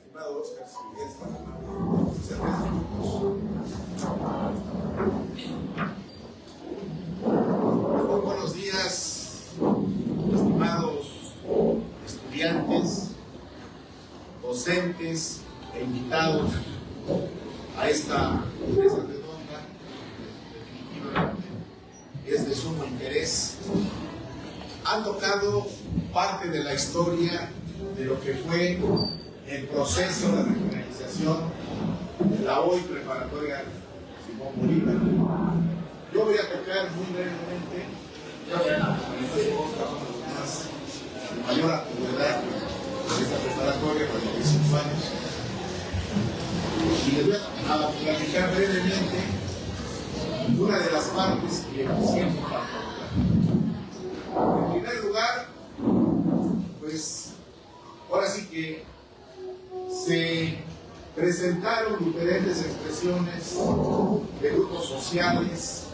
Estimado Oscar, buenos días, estimados estudiantes, docentes e invitados a esta mesa redonda. Definitivamente es de sumo interés. Han tocado parte de la historia de lo que fue el proceso de regionalización de la hoy preparatoria Simón Bolívar. Yo voy a tocar muy brevemente mayor antigüedad de esta preparatoria, 45 años, y les voy a platicar brevemente una de las partes que siempre falta. En primer lugar, pues ahora sí que se presentaron diferentes expresiones de grupos sociales,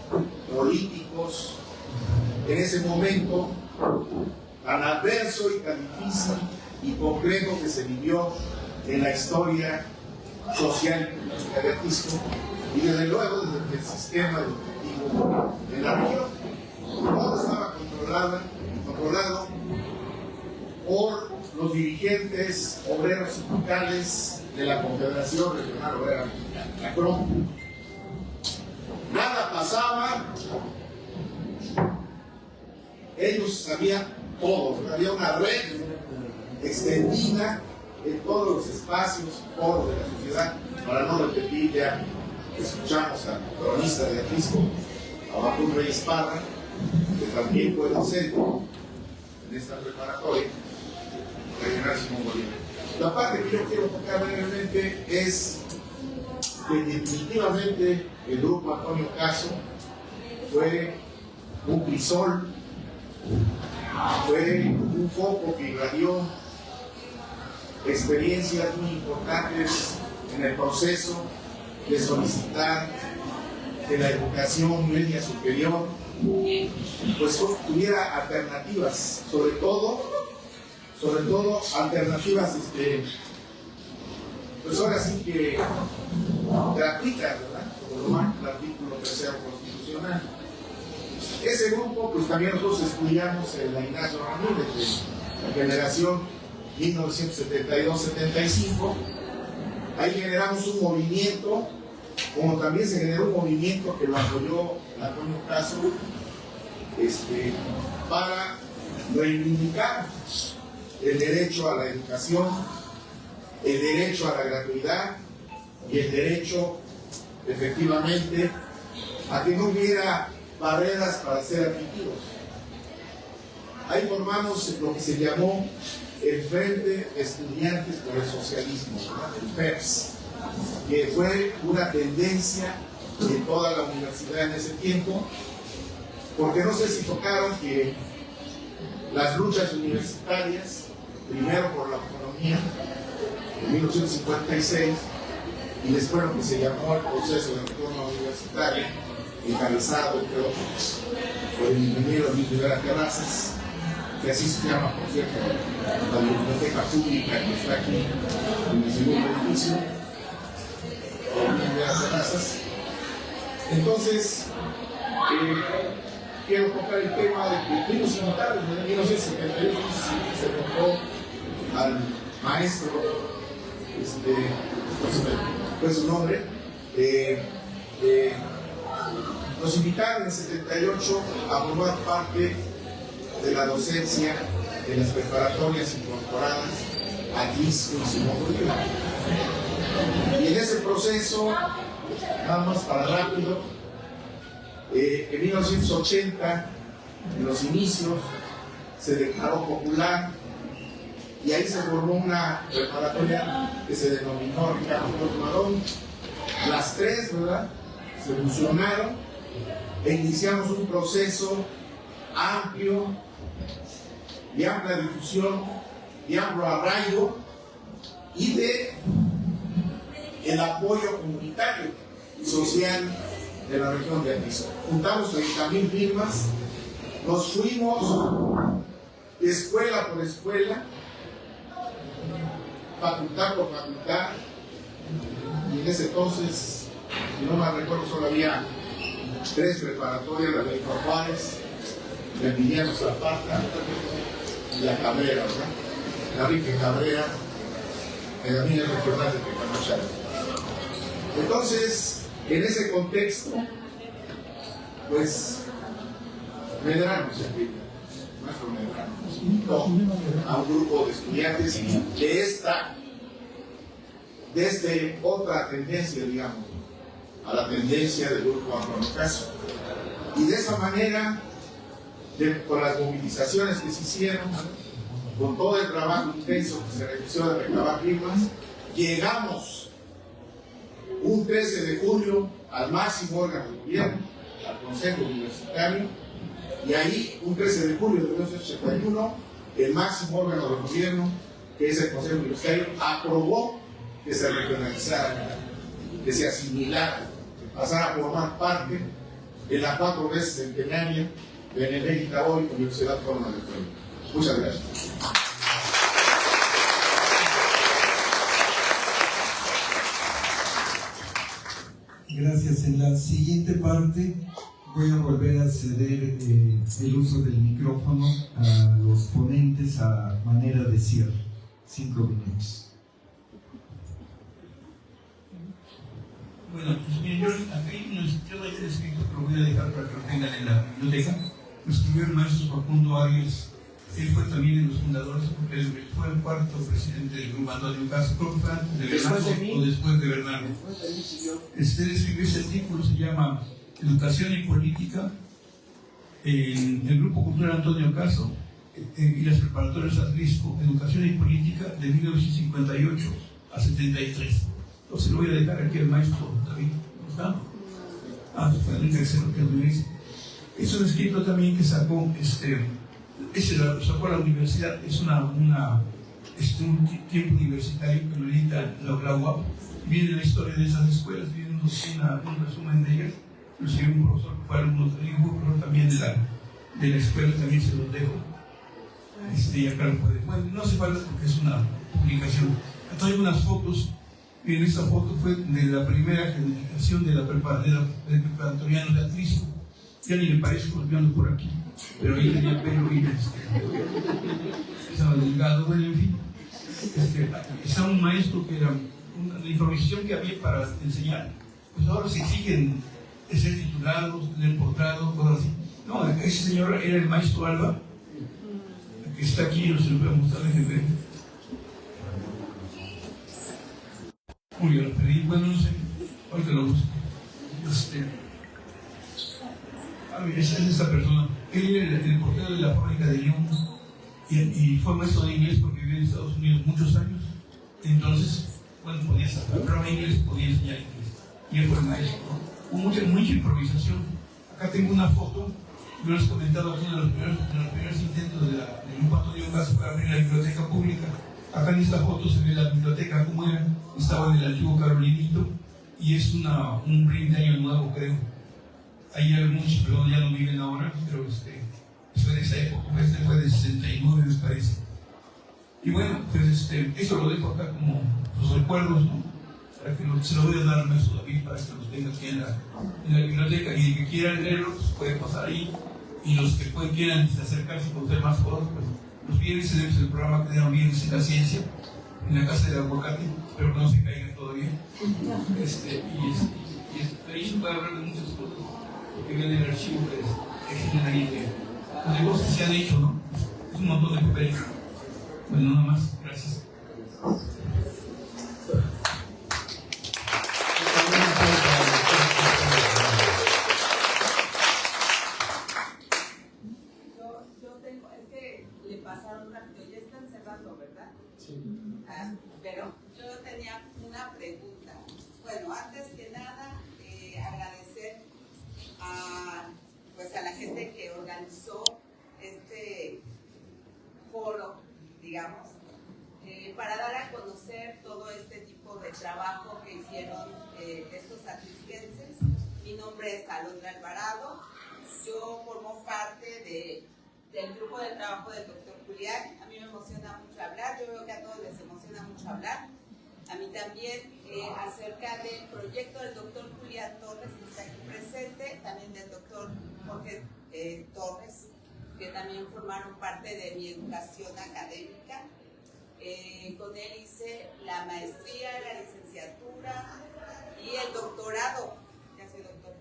políticos, en ese momento tan adverso y tan difícil y complejo que se vivió en la historia social de Atlisco y desde luego desde el sistema educativo de la región. Todo estaba controlado por los dirigentes obreros sindicales de la Confederación Regional Obrera Mexicana, la CROM. Nada pasaba, ellos sabían todo, había una red extendida en todos los espacios, foros de la sociedad, para no repetir, ya escuchamos al cronista de Atlisco, Sabacún Reyes Parra, que también fue docente en esta preparatoria regional Simón Bolívar. La parte que yo quiero tocar brevemente es que definitivamente el grupo Antonio Caso fue un crisol, fue un foco que irradió experiencias muy importantes en el proceso de solicitar que la educación media superior pues tuviera alternativas, sobre todo alternativas pues ahora sí que gratuitas, ¿verdad? Como lo marca el artículo 3º constitucional. Ese grupo, pues también nosotros estudiamos en la Ignacio Ramírez, de la generación 1972-75. Ahí generamos un movimiento, como también se generó un movimiento que lo apoyó Antonio Caso, para reivindicar el derecho a la educación, el derecho a la gratuidad y el derecho, efectivamente, a que no hubiera barreras para ser admitidos. Ahí formamos lo que se llamó el Frente de Estudiantes por el Socialismo, el FEPS, que fue una tendencia de toda la universidad en ese tiempo, porque no sé si tocaron que las luchas universitarias, primero por la autonomía en 1856 y después lo que se llamó el proceso de reforma universitaria, encabezado creo por el ingeniero Luis Rivera Terrazas, que así se llama, por cierto, la biblioteca pública que está aquí en el segundo edificio, por Luis Rivera Terrazas. Entonces, quiero tocar el tema de que fuimos invitados en 1978, se nombró al maestro, fue su nombre, nos invitaron en el 78 a formar parte de la docencia de las preparatorias incorporadas a Atlisco y Simón Bolívar. Y en ese proceso, nada más para rápido, en 1980, en los inicios, se declaró popular y ahí se formó una preparatoria que se denominó Ricardo Marón. Las tres, ¿verdad?, se fusionaron e iniciamos un proceso amplio, de amplia difusión, de amplio arraigo y de el apoyo comunitario y social de la región de Atlisco. Juntamos 30,000 firmas, nos fuimos escuela por escuela, facultad por facultad, y en ese entonces, si no mal recuerdo, solo había 3 preparatorias: la Benito Juárez, la Emiliano Zapata y la Cabrera, ¿verdad? La Enrique Cabrera, en la línea regional de Tecamachalco. Entonces, en ese contexto, pues, Medrano se aplica, nuestro Medrano, invitó a un grupo de estudiantes de otra tendencia, digamos, a la tendencia del grupo Antonio Caso. Y de esa manera, con las movilizaciones que se hicieron, con todo el trabajo intenso que se realizó de recabar firmas, llegamos un 13 de julio al máximo órgano de gobierno, al Consejo Universitario, y ahí, un 13 de julio de 1981, el máximo órgano de gobierno, que es el Consejo Universitario, aprobó que se regionalizara, que se asimilara, que pasara a formar parte de la 4 veces centenaria benemérita hoy Universidad Autónoma de Puebla. Muchas gracias. Gracias. En la siguiente parte voy a volver a ceder el uso del micrófono a los ponentes a manera de cierre. 5 minutos. Bueno, pues bien, yo aquí no hay escrito, pero lo voy a dejar para que lo tengan en la biblioteca. Lo escribió el maestro Facundo Arias. Él fue también de los fundadores, porque él fue el 4º presidente del grupo Antonio Caso. Creo que fue antes de Bernardo o después de Bernardo. Él escribió ese artículo, se llama Educación y Política en el Grupo Cultural Antonio Caso y las preparatorias Atlisco, Educación y Política de 1958 a 73. Entonces lo voy a dejar aquí al maestro David. ¿No está? Pues para que se lo que me dice. Es un escrito también que sacó, ese lo sacó a la universidad, es un tiempo universitario que lo edita la UAP. Viene la historia de esas escuelas, viene un resumen de ellas. Inclusive un profesor que fue alumno pero también de la escuela, también se los dejo. Y acá lo puede. Bueno, no hace falta porque es una publicación. Acá traigo unas fotos Bien, esta foto fue de la primera generación del preparatoriano de Atlisco. Ya ni le parezco golpeando por aquí, pero ahí tenía pelo y estaba delgado, bueno, en fin. Estaba un maestro que era la improvisación que había para enseñar, pues ahora se exigen ser titulados, tener portado, cosas así. No, ese señor era el maestro Alba, que está aquí, no se lo voy a mostrar en el. Uy, yo lo pedí, bueno, no sé, ahorita lo busco. Esa es esta persona. Él era el portero de la fábrica de León y fue maestro de inglés porque vivió en Estados Unidos muchos años. Entonces, bueno, podía hablar inglés, podía enseñar inglés. Y él fue el maestro. Hubo mucha improvisación. Acá tengo una foto. Yo les he comentado que uno de los primeros intentos del grupo Antonio Caso para abrir la biblioteca pública. Acá en esta foto se ve la biblioteca como era. Estaba en el antiguo Carolinito y es un ring de año nuevo, creo. Hay algunos, pero ya no viven ahora, pero eso de esa época, fue de 69, me parece. Y bueno, pues eso lo dejo acá como los recuerdos, ¿no? Para que se lo voy a dar al maestro David para que los tenga aquí en la biblioteca. Y el que quiera leerlo, pues puede pasar ahí. Y los que quieran acercarse y conocer más cosas, pues los viernes tenemos el programa que tenemos Viernes en la Ciencia, en la Casa del Aguacate. Espero que no se caigan todavía. Y ahí se puede hablar de muchas cosas. Que viene el archivo que existen ahí de cosas que se han hecho, ¿no? Es un montón de papeles. Bueno, nada más, gracias. Yo tengo, es que le pasaron rápido, ya están cerrando, ¿verdad? Sí. Pero yo tenía una pregunta. Bueno, antes que nada, agradecer a la gente que organizó este foro, digamos, para dar a conocer todo este tipo de trabajo que hicieron estos atlisquenses. Mi nombre es Alondra Alvarado, yo formo parte del grupo de trabajo del doctor Julián. A mí me emociona mucho hablar, yo veo que a todos les emociona mucho hablar. A mí también, acerca del proyecto del doctor Julián Torres, que está aquí presente, también del doctor Jorge Torres, que también formaron parte de mi educación académica. Con él hice la maestría, la licenciatura y el doctorado. Ya soy doctor.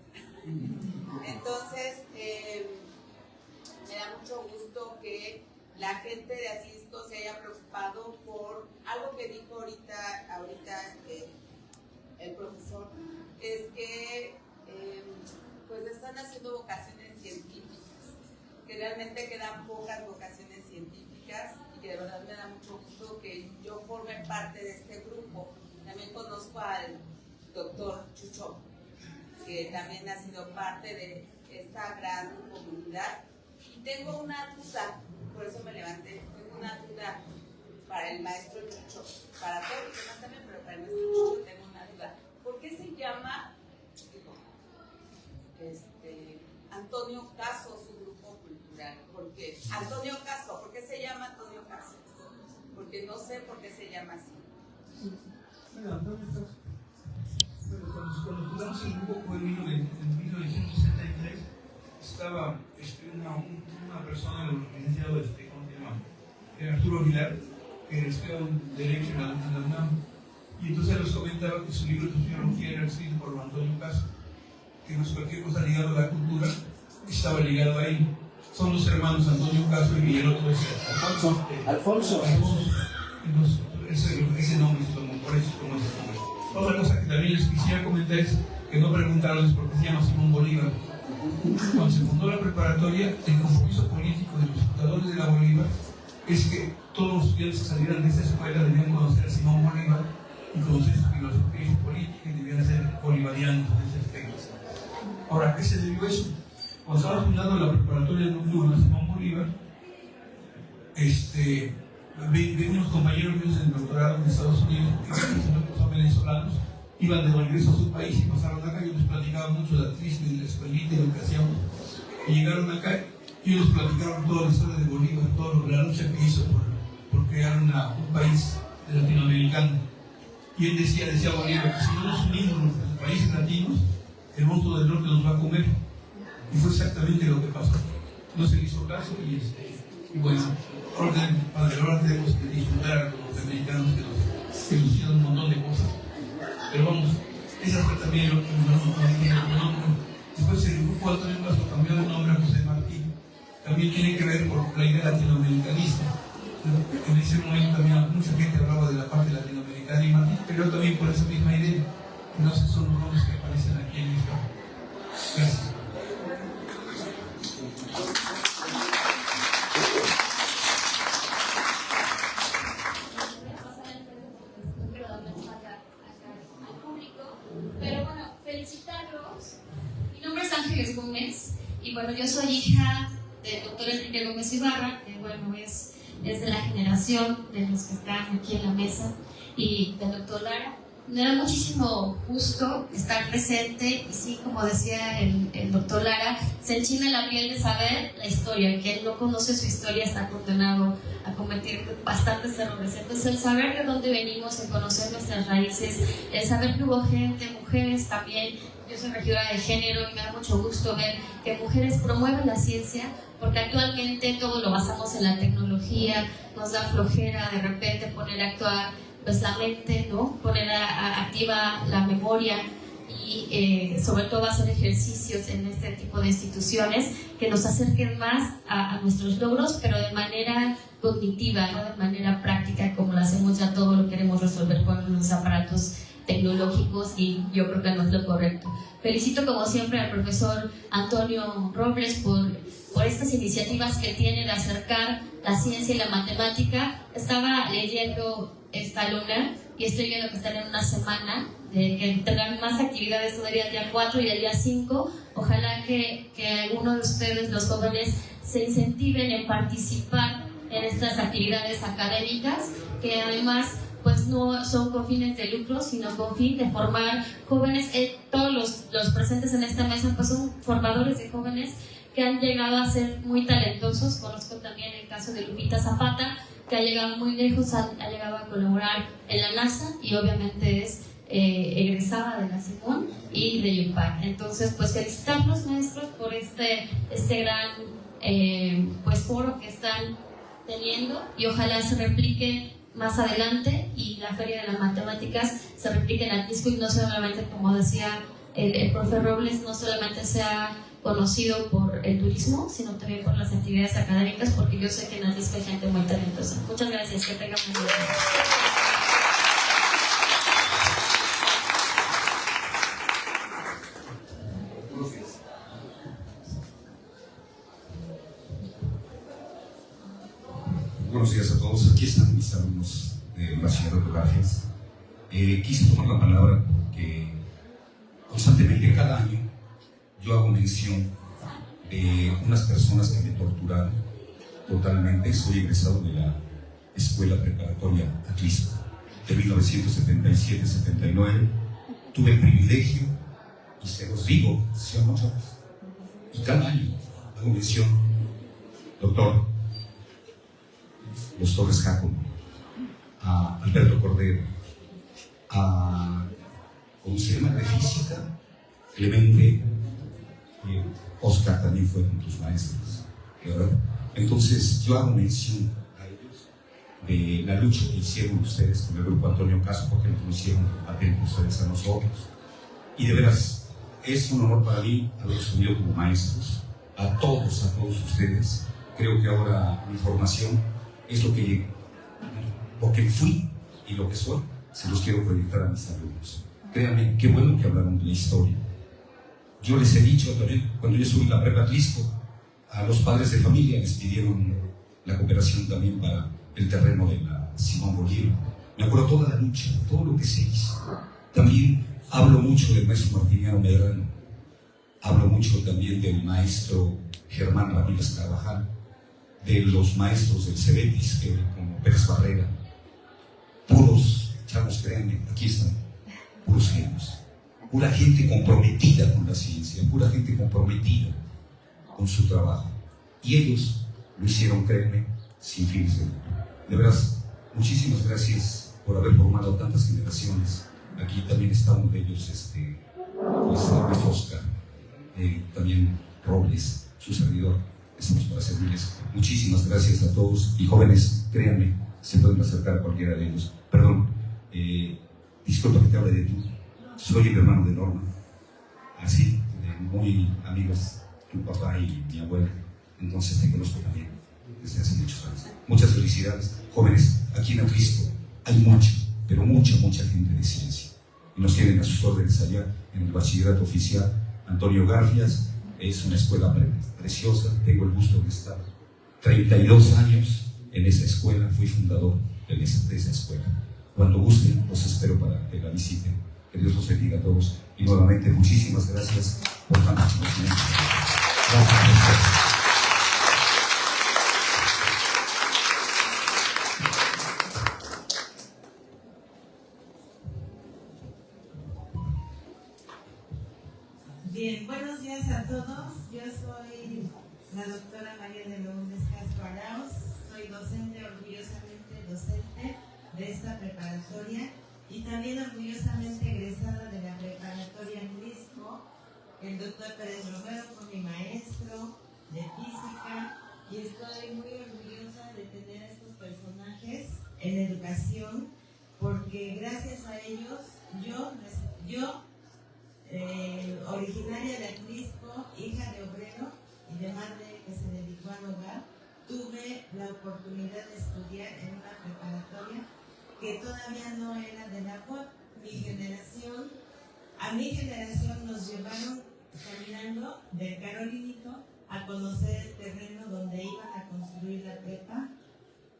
Entonces, me da mucho gusto que la gente de Atlisco se haya preocupado por algo que dijo ahorita el profesor, es que pues están haciendo vocaciones científicas, que realmente quedan pocas vocaciones científicas y que de verdad me da mucho gusto que yo forme parte de este grupo. También conozco al doctor Chucho, que también ha sido parte de esta gran comunidad. Y tengo una duda, por eso me levanté, tengo una duda para el maestro Chucho, para todos los demás también, pero para el maestro Chucho tengo una duda. ¿Por qué se llama Antonio Caso su grupo cultural? Porque Antonio Caso, ¿por qué se llama Antonio Caso? Porque no sé por qué se llama así. Bueno, Antonio Caso. Bueno, cuando fundamos el grupo fue en 1963, estaba una persona, el licenciado, ¿cómo se llama? Arturo Aguilar, que estudiaba Derecho en la UNAM, y entonces les comentaba que su libro de sociología era escrito por Antonio Caso, que no es cualquier cosa ligado a la cultura, estaba ligado a él. Son los hermanos Antonio Caso y el otro es Alfonso. Entonces, ese nombre es como, por eso como ese nombre. Otra cosa que también les quisiera comentar es que no preguntarles por qué se llama Simón Bolívar. Cuando se fundó la preparatoria, el compromiso político de los fundadores de la Bolívar es que todos los estudiantes que salieran de esta escuela debían conocer a Simón Bolívar y conocer su filosofía y su política, y debían ser bolivarianos en ese aspecto. Ahora, ¿a qué se debió eso? Cuando estaba fundando la preparatoria nocturna Simón Bolívar, vi unos compañeros míos en el doctorado en Estados Unidos, que son venezolanos, iban de regreso a su país y pasaron acá. Yo les platicaba mucho de Atlisco y de la escuelita y de educación, y llegaron acá y ellos platicaron toda la historia de Bolívar, toda la lucha que hizo por crear un país latinoamericano. Y él decía Bolívar, si no nos unimos los países latinos, el monstruo del norte nos va a comer. Y fue exactamente lo que pasó. No se le hizo caso y bueno, ahora tenemos que disfrutar a los norteamericanos que nos hicieron un montón de cosas. Pero vamos, esa fue también lo que después el grupo Antonio Caso cambió de nombre a José Martí. También tiene que ver por la idea latinoamericanista. En ese momento también mucha gente hablaba de la parte latinoamericana y Martí peleó también por esa misma idea. Entonces son los nombres que aparecen aquí en esta. Gracias. Pero bueno, felicitarlos. Mi nombre es Ángeles Gómez y bueno, yo soy hija del doctor Enrique Gómez Ibarra, que bueno, es de la generación de los que están aquí en la mesa, y del doctor Lara. Me da muchísimo gusto estar presente y sí, como decía el doctor Lara, se enchina la piel de saber la historia. Que él no conoce su historia está condenado a cometer bastantes errores. Entonces el saber de dónde venimos, el conocer nuestras raíces, el saber que hubo gente, mujeres también. Yo soy regidora de género y me da mucho gusto ver que mujeres promueven la ciencia, porque actualmente todo lo basamos en la tecnología, nos da flojera de repente poner a actuar pues la mente, ¿no? Poner activa la memoria y sobre todo hacer ejercicios en este tipo de instituciones que nos acerquen más a nuestros logros, pero de manera cognitiva, no de manera práctica, como lo hacemos ya todo lo queremos resolver con los aparatos tecnológicos, y yo creo que no es lo correcto. Felicito como siempre al profesor Antonio Robles por estas iniciativas que tiene de acercar la ciencia y la matemática. Estaba leyendo esta luna y estoy viendo que están en una semana, que tendrán más actividades todavía el día 4 y el día 5. Ojalá que algunos de ustedes, los jóvenes, se incentiven en participar en estas actividades académicas, que además pues no son con fines de lucro, sino con fin de formar jóvenes. Todos los presentes en esta mesa pues son formadores de jóvenes que han llegado a ser muy talentosos. Conozco también el caso de Lupita Zapata, que ha llegado muy lejos, ha llegado a colaborar en la NASA y obviamente es egresada de la Simón y de Yupac. Entonces, pues felicitarlos, maestros, por este gran pues foro que están teniendo, y ojalá se replique más adelante y la Feria de las Matemáticas se replique en Atlisco, y no solamente, como decía el profe Robles, no solamente sea conocido por el turismo, sino también por las actividades académicas, porque yo sé que en Atlisco hay gente muy talentosa. Muchas gracias, que tengan muy bien. Buenos días a todos. Aquí están mis alumnos de bachillerato de geografías. Quise tomar la palabra porque constantemente cada año yo hago mención de unas personas que me torturaron totalmente. Soy egresado de la Escuela Preparatoria Atlisco de 1977-79. Tuve el privilegio, y se los digo, ¿sí o no, chavos? Y cada año hago mención, doctor Los Torres Jacob, a Alberto Cordero, a ¿cómo se llama? De física, Clemente, Oscar también fue con tus maestros, ¿verdad? Entonces yo hago mención a ellos de la lucha que hicieron ustedes con el grupo Antonio Caso, porque nos lo hicieron atentos ustedes a nosotros, y de veras es un honor para mí haber estudiado como maestros, a todos ustedes. Creo que ahora mi formación es lo que fui y lo que soy, se los quiero proyectar a mis alumnos. Créanme, qué bueno que hablaron de la historia. Yo les he dicho también, cuando yo subí la prepa Atlisco, a los padres de familia les pidieron la cooperación también para el terreno de la Simón Bolívar. Me acuerdo toda la lucha, todo lo que se hizo. También hablo mucho del maestro Martiniano Medrano, hablo mucho también del maestro Germán Ramírez Carvajal, de los maestros del Cebetis, como Pérez Barrera. Puros chavos, créanme, aquí están, puros genios, pura gente comprometida con la ciencia, pura gente comprometida con su trabajo. Y ellos lo hicieron, créanme, sin fines de lucro. De veras, muchísimas gracias por haber formado tantas generaciones. Aquí también está uno de ellos, Luis Oscar, también Robles, su servidor. Estamos para servirles. Muchísimas gracias a todos. Y jóvenes, créanme, se pueden acercar a cualquiera de ellos. Perdón, disculpa que te hable de tú. Soy el hermano de Norma. Así, muy amigos, tu papá y mi abuela. Entonces te conozco también desde hace muchos años. Muchas felicidades. Jóvenes, aquí en Atlisco hay mucha, pero mucha gente de ciencia. Y nos tienen a sus órdenes allá en el bachillerato oficial. Antonio Garfias, es una escuela preciosa. Tengo el gusto de estar 32 años en esa escuela. Fui fundador de esa escuela. Cuando gusten, los espero para que la visiten. Que Dios los bendiga a todos. Y nuevamente, muchísimas gracias por tantos conocimientos. Gracias. Bien, buenos días a todos. Yo soy la doctora María de Lourdes Castro Arauz. Soy docente, orgullosamente docente de esta preparatoria y también orgullosamente egresada de la preparatoria Atlisco. El doctor Pérez Romero fue mi maestro de física y estoy muy orgullosa de tener a estos personajes en educación porque gracias a ellos yo originaria de Atlisco, hija de obrero y de madre que se dedicó al hogar, tuve la oportunidad de estudiar en una preparatoria que todavía no era de la UAP. A mi generación nos llevaron caminando del Carolinito a conocer el terreno donde iban a construir la prepa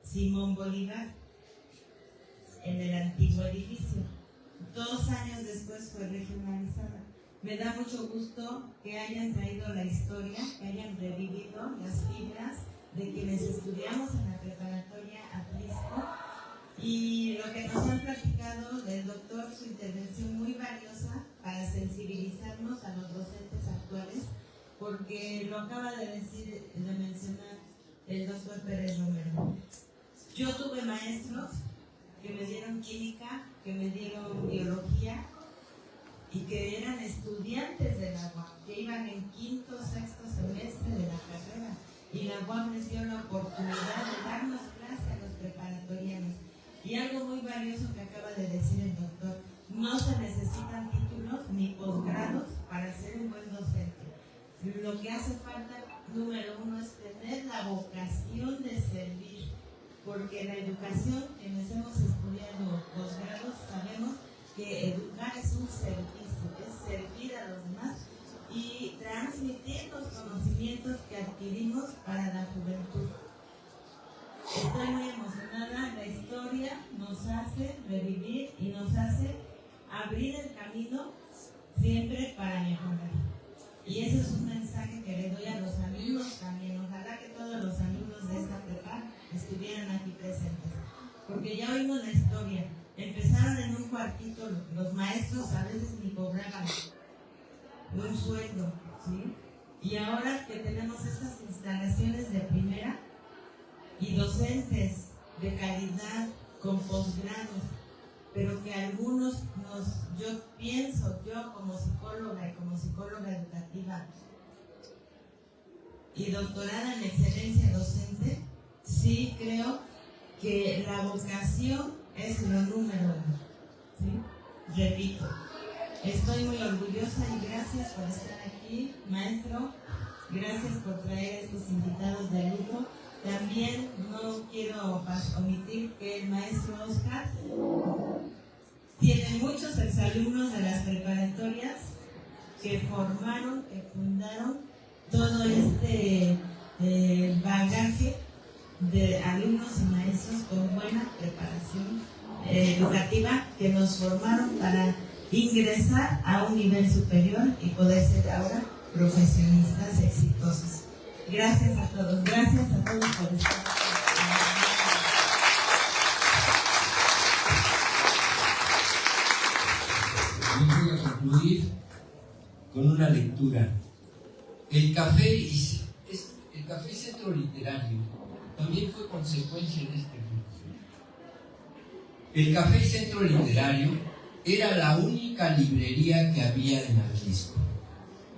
Simón Bolívar en el antiguo edificio. 2 años después fue regionalizada. Me da mucho gusto que hayan traído la historia, que hayan revivido las fibras de quienes estudiamos en la preparatoria Atlisco y lo que nos han platicado del doctor, su intervención muy valiosa para sensibilizarnos a los docentes actuales, porque lo acaba de mencionar el doctor Pérez Romero. Yo tuve maestros que me dieron química, que me dieron biología y que eran estudiantes de la UAP, que iban en 5º, 6º semestre de la carrera y la UAP les dio la oportunidad de darnos clase a los preparatorianos. Y algo muy valioso que acaba de decir el doctor, no se necesitan títulos ni posgrados para ser un buen docente. Lo que hace falta, número 1, es tener la vocación de servir, porque la educación, quienes hemos estudiado posgrados, sabemos que educar es un servicio, es servir a los demás y transmitir los conocimientos que adquirimos para la juventud. Estoy muy emocionada, la historia nos hace revivir y nos hace abrir el camino siempre para mejorar. Y ese es un mensaje que le doy a los alumnos también. Ojalá que todos los alumnos de esta prepa estuvieran aquí presentes, porque ya oímos la historia. Empezaron en un cuartito, los maestros a veces ni cobraban un sueldo, ¿sí? Y ahora que tenemos estas instalaciones de primera y docentes de calidad con posgrados, pero que algunos yo pienso, yo como psicóloga y como psicóloga educativa y doctorada en excelencia docente, sí creo que la vocación es lo número 1, ¿sí? Repito, estoy muy orgullosa y gracias por estar aquí, maestro, gracias por traer a estos invitados de lujo. También no quiero omitir que el maestro Oscar tiene muchos exalumnos de las preparatorias que formaron, que fundaron todo este bagaje de alumnos y maestros con buena preparación educativa que nos formaron para ingresar a un nivel superior y poder ser ahora profesionistas exitosos. Gracias a todos por estar. Yo voy a concluir con una lectura. El Café Centro Literario también fue consecuencia de este grupo. El Café Centro Literario era la única librería que había en Atlisco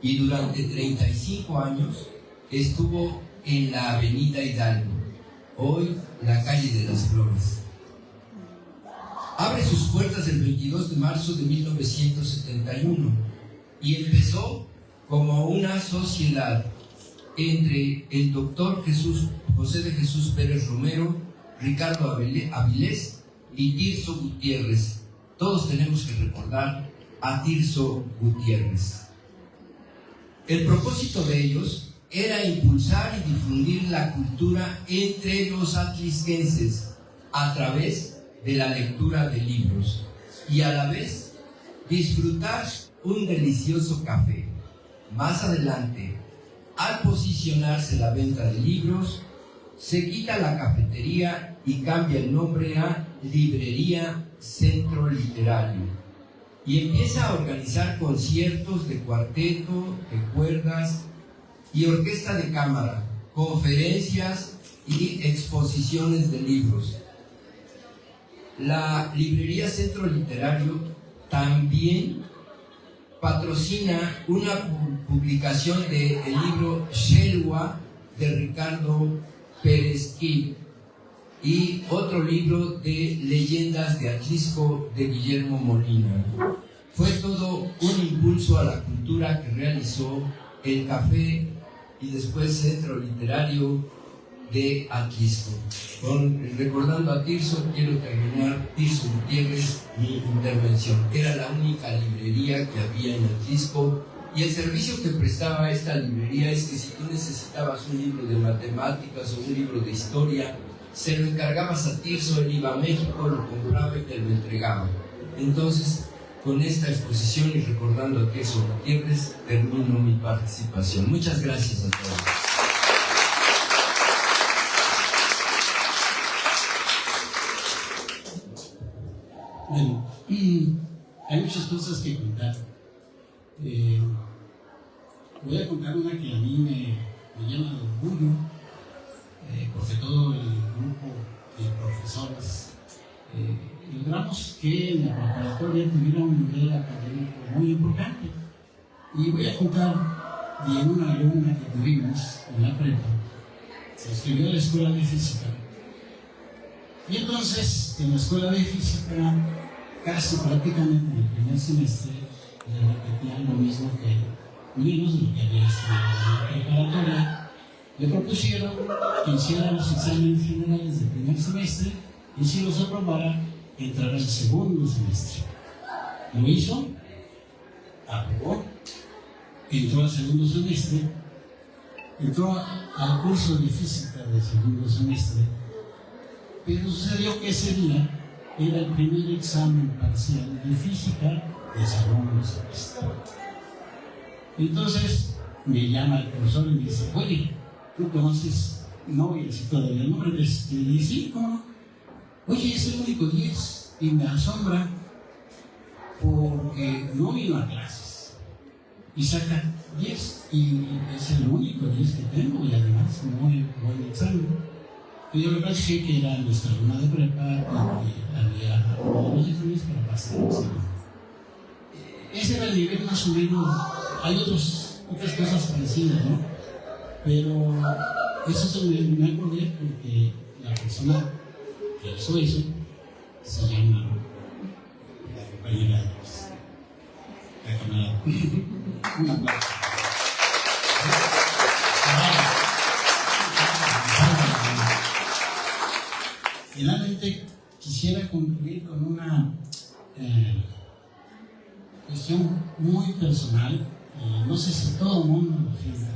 y durante 35 años estuvo en la Avenida Hidalgo, hoy la calle de las Flores. Abre sus puertas el 22 de marzo de 1971 y empezó como una sociedad entre el doctor José de Jesús Pérez Romero, Ricardo Avilés y Tirso Gutiérrez. Todos tenemos que recordar a Tirso Gutiérrez. El propósito de ellos era impulsar y difundir la cultura entre los atlisquenses a través de la lectura de libros y a la vez disfrutar un delicioso café. Más adelante, al posicionarse la venta de libros, se quita la cafetería y cambia el nombre a Librería Centro Literario y empieza a organizar conciertos de cuarteto, de cuerdas y orquesta de cámara, conferencias y exposiciones de libros. La Librería Centro Literario también patrocina una publicación del libro Shelwa de Ricardo Pérez Gil y otro libro de Leyendas de Atlisco de Guillermo Molina. Fue todo un impulso a la cultura que realizó el Café y después Centro Literario de Atlisco. Recordando a Tirso, quiero terminar, Tirso Gutiérrez, mi intervención. Era la única librería que había en Atlisco y el servicio que prestaba esta librería es que si tú necesitabas un libro de matemáticas o un libro de historia, se lo encargabas a Tirso, él iba a México, lo compraba y te lo entregaba. Entonces, con esta exposición y recordando a Tirso Gutiérrez, termino mi participación. Muchas gracias a todos. Bueno, hay muchas cosas que contar. Voy a contar una que a mí me llena de orgullo, porque todo el grupo de profesores logramos que en la preparatoria tuviera un nivel académico muy importante. Y voy a contar de una alumna que tuvimos en la prepa, se inscribió a la escuela de física. Y entonces, en la escuela de física, casi prácticamente en el primer semestre, le repetían lo mismo que menos de lo que había estudiado en la preparatoria. Le propusieron que hiciera los exámenes generales del primer semestre y si los aprobara, entrara al segundo semestre. Lo hizo, aprobó, entró al segundo semestre, entró al curso de física del segundo semestre. Pero sucedió que ese día era el primer examen parcial de física de segundo semestre. Entonces me llama el profesor y me dice, oye, ¿tú conoces? No voy a decir todavía el nombre. Y sí, ¿cómo no? Oye, es el único 10 y me asombra porque no vino a clases y saca 10 y es el único 10 que tengo y además muy buen examen. Y yo le platiqué que era nuestra alumna de prepa y que había aprobado los exámenes para pasar el examen. Ese era el nivel más o menos. Hay otras cosas parecidas, ¿no? Pero eso se me acordé porque la persona que hizo eso se llama la compañera de la camarada. Un aplauso. Finalmente quisiera concluir con una cuestión muy personal. No sé si todo el mundo lo piensa.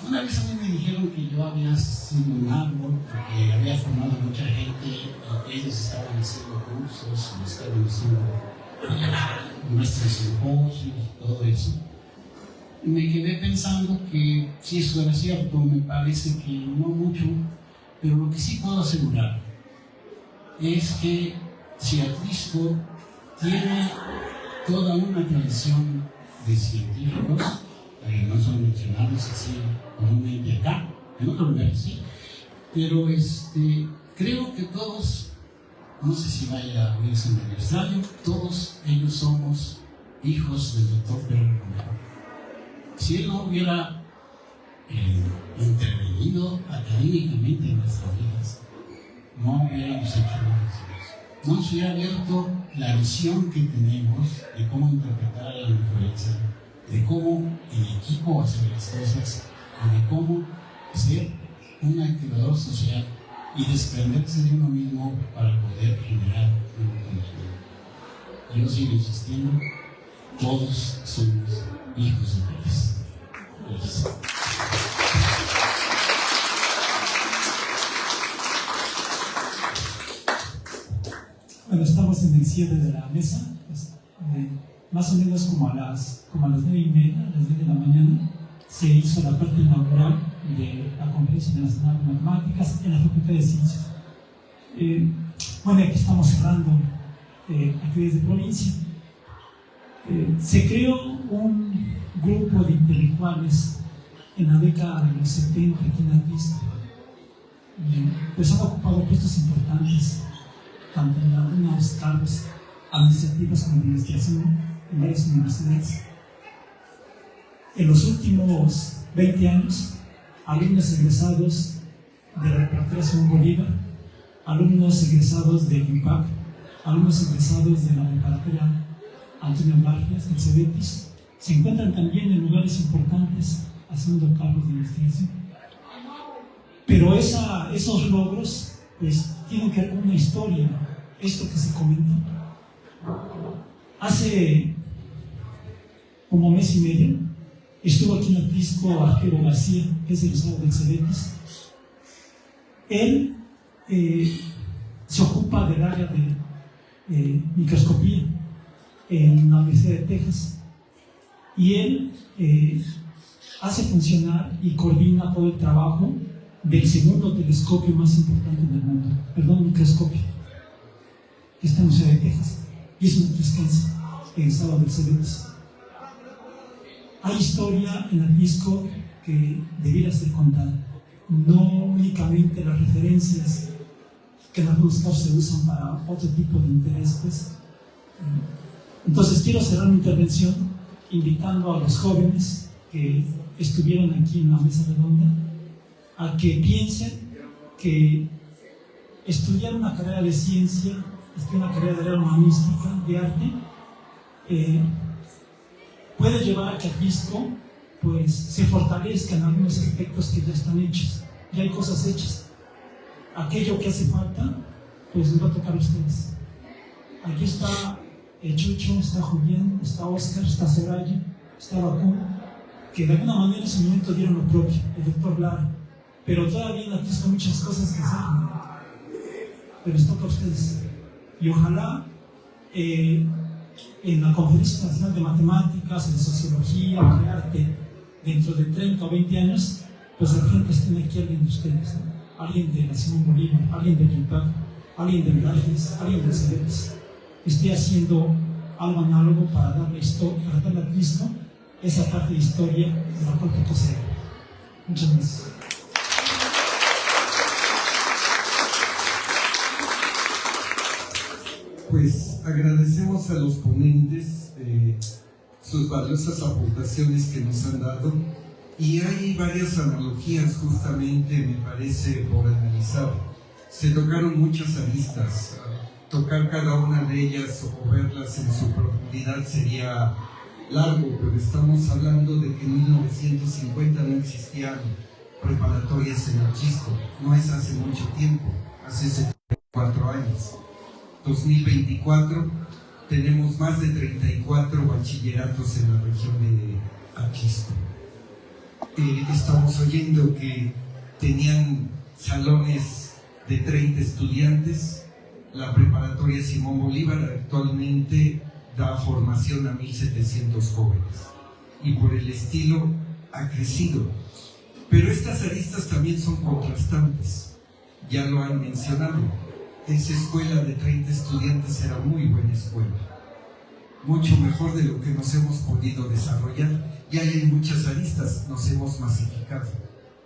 Una vez a mí me dijeron que yo había sido un árbol porque había formado mucha gente y ellos estaban haciendo cursos, estaban haciendo nuestros simposios y todo eso. Y me quedé pensando que si eso era cierto, me parece que no mucho, pero lo que sí puedo asegurar es que si Atlisco tiene toda una tradición de científicos, no son mencionados así comúnmente acá, en otros lugares sí, pero creo que todos no sé si vaya a oír su aniversario, todos ellos somos hijos del doctor Pedro Romero. Si él no hubiera intervenido académicamente en nuestras vidas, no hubiéramos hecho nada. No nos hubiera abierto la visión que tenemos de cómo interpretar a la naturaleza, de cómo en equipo hacer las cosas, y de cómo ser un activador social y desprenderse de uno mismo para poder generar un conocimiento. Yo sigo insistiendo, todos somos hijos de Dios. Gracias. Bueno, estamos en el cierre de la mesa, pues, más o menos como a las 9:30, a las 10 de la mañana, se hizo la parte inaugural de la Conferencia Internacional de Matemáticas en la Facultad de Ciencias. Bueno, aquí estamos cerrando actividades de provincia. Se creó un grupo de intelectuales en la década de los 70 aquí en Atlisco. Pues han ocupado puestos importantes, tanto en algunos cargos administrativos como de investigación en varias universidades. En los últimos 20 años, alumnos egresados de la Preparatoria Simón Bolívar, alumnos egresados de UPAC, alumnos egresados de la Preparatoria Antonio Vargas, del CEBETIS, se encuentran también en lugares importantes haciendo cargos de investigación. Pero esos logros pues tienen que ver con una historia, esto que se comentó. Hace como mes y medio estuvo aquí en Atlisco Arturo García, que es egresado del CEBETIS. Él se ocupa del área de microscopía en la Universidad de Texas, y él hace funcionar y coordina todo el trabajo del segundo telescopio más importante del mundo, microscopio, que está en la Universidad de Texas, y es un trisquense, egresado del CEBETIS. Hay historia en Atlisco que debiera ser contada, no únicamente las referencias que en algunos casos se usan para otro tipo de interés, pues. Entonces quiero cerrar mi intervención invitando a los jóvenes que estuvieron aquí en la mesa redonda a que piensen que estudiar una carrera de ciencia, estudiar una carrera de área humanística, de arte, puede llevar a que Atlisco pues, se fortalezca en algunos aspectos que ya están hechos, ya hay cosas hechas. Aquello que hace falta, pues les va a tocar a ustedes. Aquí está Chucho, está Julián, está Oscar, está Soraya, está Bakú, que de alguna manera en su momento dieron lo propio, el doctor Lara, pero todavía en Atlisco hay muchas cosas que hacer, ¿no? Pero les toca a ustedes. Y ojalá en la Conferencia Internacional de Matemáticas, de Sociología, de Arte, dentro de 30 o 20 años, pues al frente estén aquí alguien de ustedes, ¿no? Alguien de la Simón Bolívar, alguien de UPAC, alguien de Velázquez, alguien de CEBETIS. Estoy haciendo algo análogo para darle a Atlisco esa parte de historia de la cual poco se habla. Muchas gracias. Pues agradecemos a los ponentes sus valiosas aportaciones que nos han dado, y hay varias analogías justamente, me parece, por analizar. Se tocaron muchas aristas. Tocar cada una de ellas o verlas en su profundidad sería largo, pero estamos hablando de que en 1950 no existían preparatorias en Atlisco. No es hace mucho tiempo, hace 74 años. 2024 tenemos más de 34 bachilleratos en la región de Atlisco. Estamos oyendo que tenían salones de 30 estudiantes. La preparatoria Simón Bolívar actualmente da formación a 1,700 jóvenes, y por el estilo ha crecido. Pero estas aristas también son contrastantes, ya lo han mencionado. Esa escuela de 30 estudiantes era muy buena escuela, mucho mejor de lo que nos hemos podido desarrollar, y hay muchas aristas. Nos hemos masificado,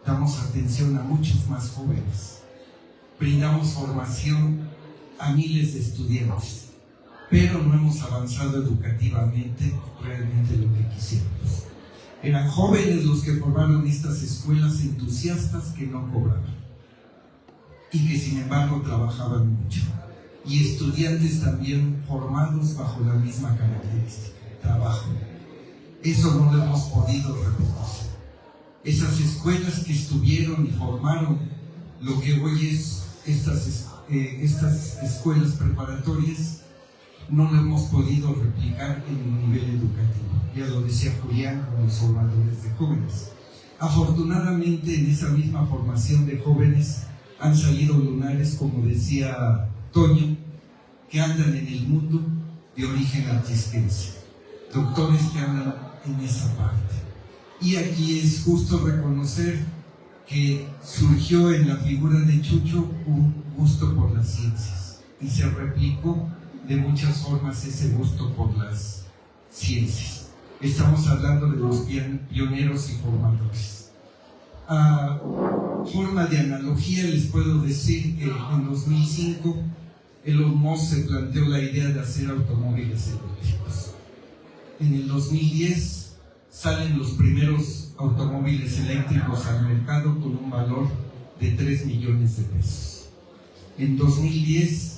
damos atención a muchos más jóvenes, brindamos formación a miles de estudiantes, pero no hemos avanzado educativamente realmente lo que quisiéramos. Eran jóvenes los que formaron estas escuelas, entusiastas que no cobraban y que sin embargo trabajaban mucho, y estudiantes también formados bajo la misma característica, trabajo. Eso no lo hemos podido repetir. Esas escuelas que estuvieron y formaron lo que hoy es estas escuelas preparatorias, no lo hemos podido replicar en un nivel educativo. Ya lo decía Julián con los formadores de jóvenes. Afortunadamente, en esa misma formación de jóvenes han salido lunares, como decía Toño, que andan en el mundo de origen atlisquense, doctores que andan en esa parte. Y aquí es justo reconocer que surgió en la figura de Chucho un gusto por las ciencias y se replicó de muchas formas ese gusto por las ciencias. Estamos hablando de los pioneros y formadores. A forma de analogía les puedo decir que en 2005 Elon Musk se planteó la idea de hacer automóviles eléctricos. En el 2010 salen los primeros automóviles eléctricos al mercado con un valor de 3 millones de pesos. En 2010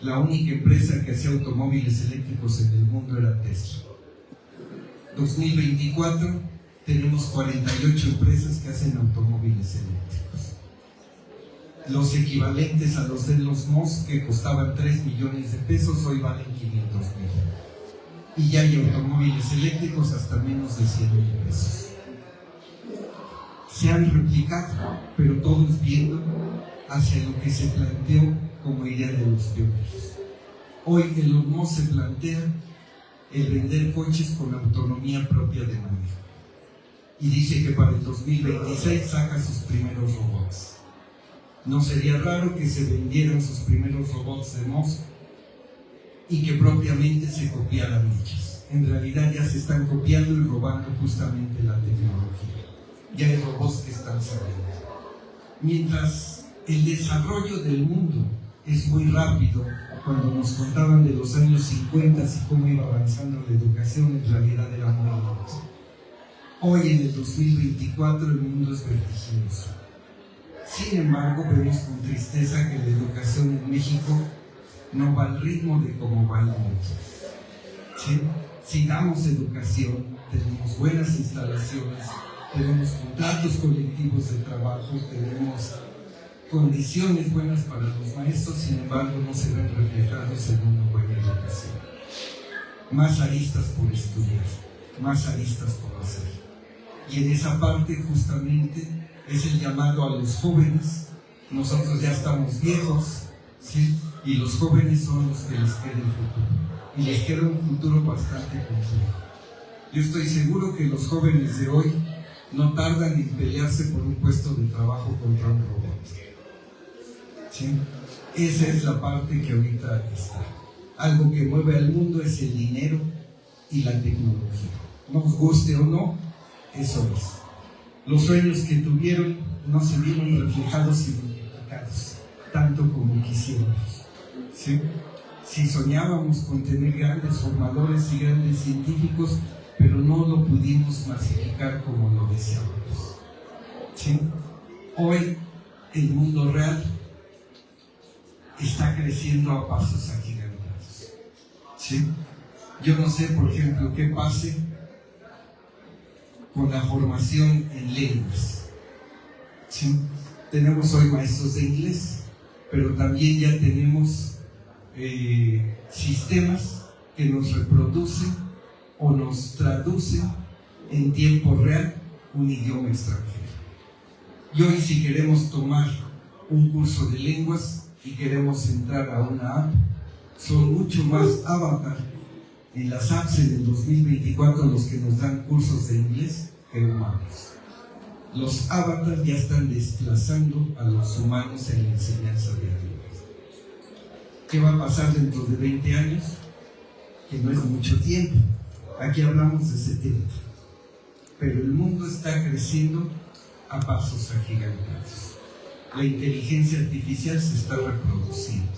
la única empresa que hacía automóviles eléctricos en el mundo era Tesla. 2024 tenemos 48 empresas que hacen automóviles eléctricos. Los equivalentes a los de los Musk, que costaban 3 millones de pesos, hoy valen 500,000. Y ya hay automóviles eléctricos hasta menos de 100,000 pesos. Se han replicado, pero todos viendo hacia lo que se planteó como idea de los pioneros. Hoy Elon Musk se plantea el vender coches con autonomía propia de manejo. Y dice que para el 2026 saca sus primeros robots. No sería raro que se vendieran sus primeros robots de Musk y que propiamente se copiaran ellos. En realidad ya se están copiando y robando justamente la tecnología. Ya hay robots que están saliendo. Mientras el desarrollo del mundo es muy rápido, cuando nos contaban de los años 50 y cómo iba avanzando la educación, en realidad era muy lento. Hoy en el 2024 el mundo es vertiginoso. Sin embargo, vemos con tristeza que la educación en México no va al ritmo de cómo va el mundo. ¿Sí? Si damos educación, tenemos buenas instalaciones, tenemos contratos colectivos de trabajo, tenemos condiciones buenas para los maestros, sin embargo no se ven reflejados en una buena educación. Más aristas por estudiar, más aristas por hacer. Y en esa parte justamente es el llamado a los jóvenes. Nosotros ya estamos viejos, ¿sí? Y los jóvenes son los que les queda el futuro. Y les queda un futuro bastante complejo. Yo estoy seguro que los jóvenes de hoy no tardan en pelearse por un puesto de trabajo contra un robot. ¿Sí? Esa es la parte que ahorita está. Algo que mueve al mundo es el dinero y la tecnología. Nos guste o no, eso es. Los sueños que tuvieron no se vieron reflejados y multiplicados, tanto como quisiéramos. ¿Sí? Si soñábamos con tener grandes formadores y grandes científicos, pero no lo pudimos masificar como lo deseábamos. ¿Sí? Hoy el mundo real está creciendo a pasos agigantados. ¿Sí? Yo no sé, por ejemplo, qué pase con la formación en lenguas. ¿Sí? Tenemos hoy maestros de inglés, pero también ya tenemos sistemas que nos reproducen o nos traducen en tiempo real un idioma extranjero. Y hoy, si queremos tomar un curso de lenguas y queremos entrar a una app, son mucho más avatar en las apps en el 2024 los que nos dan cursos de inglés que humanos. Los avatars ya están desplazando a los humanos en la enseñanza de inglés. ¿Qué va a pasar dentro de 20 años? Que no es mucho tiempo. Aquí hablamos de 70. Pero el mundo está creciendo a pasos agigantados. La inteligencia artificial se está reproduciendo.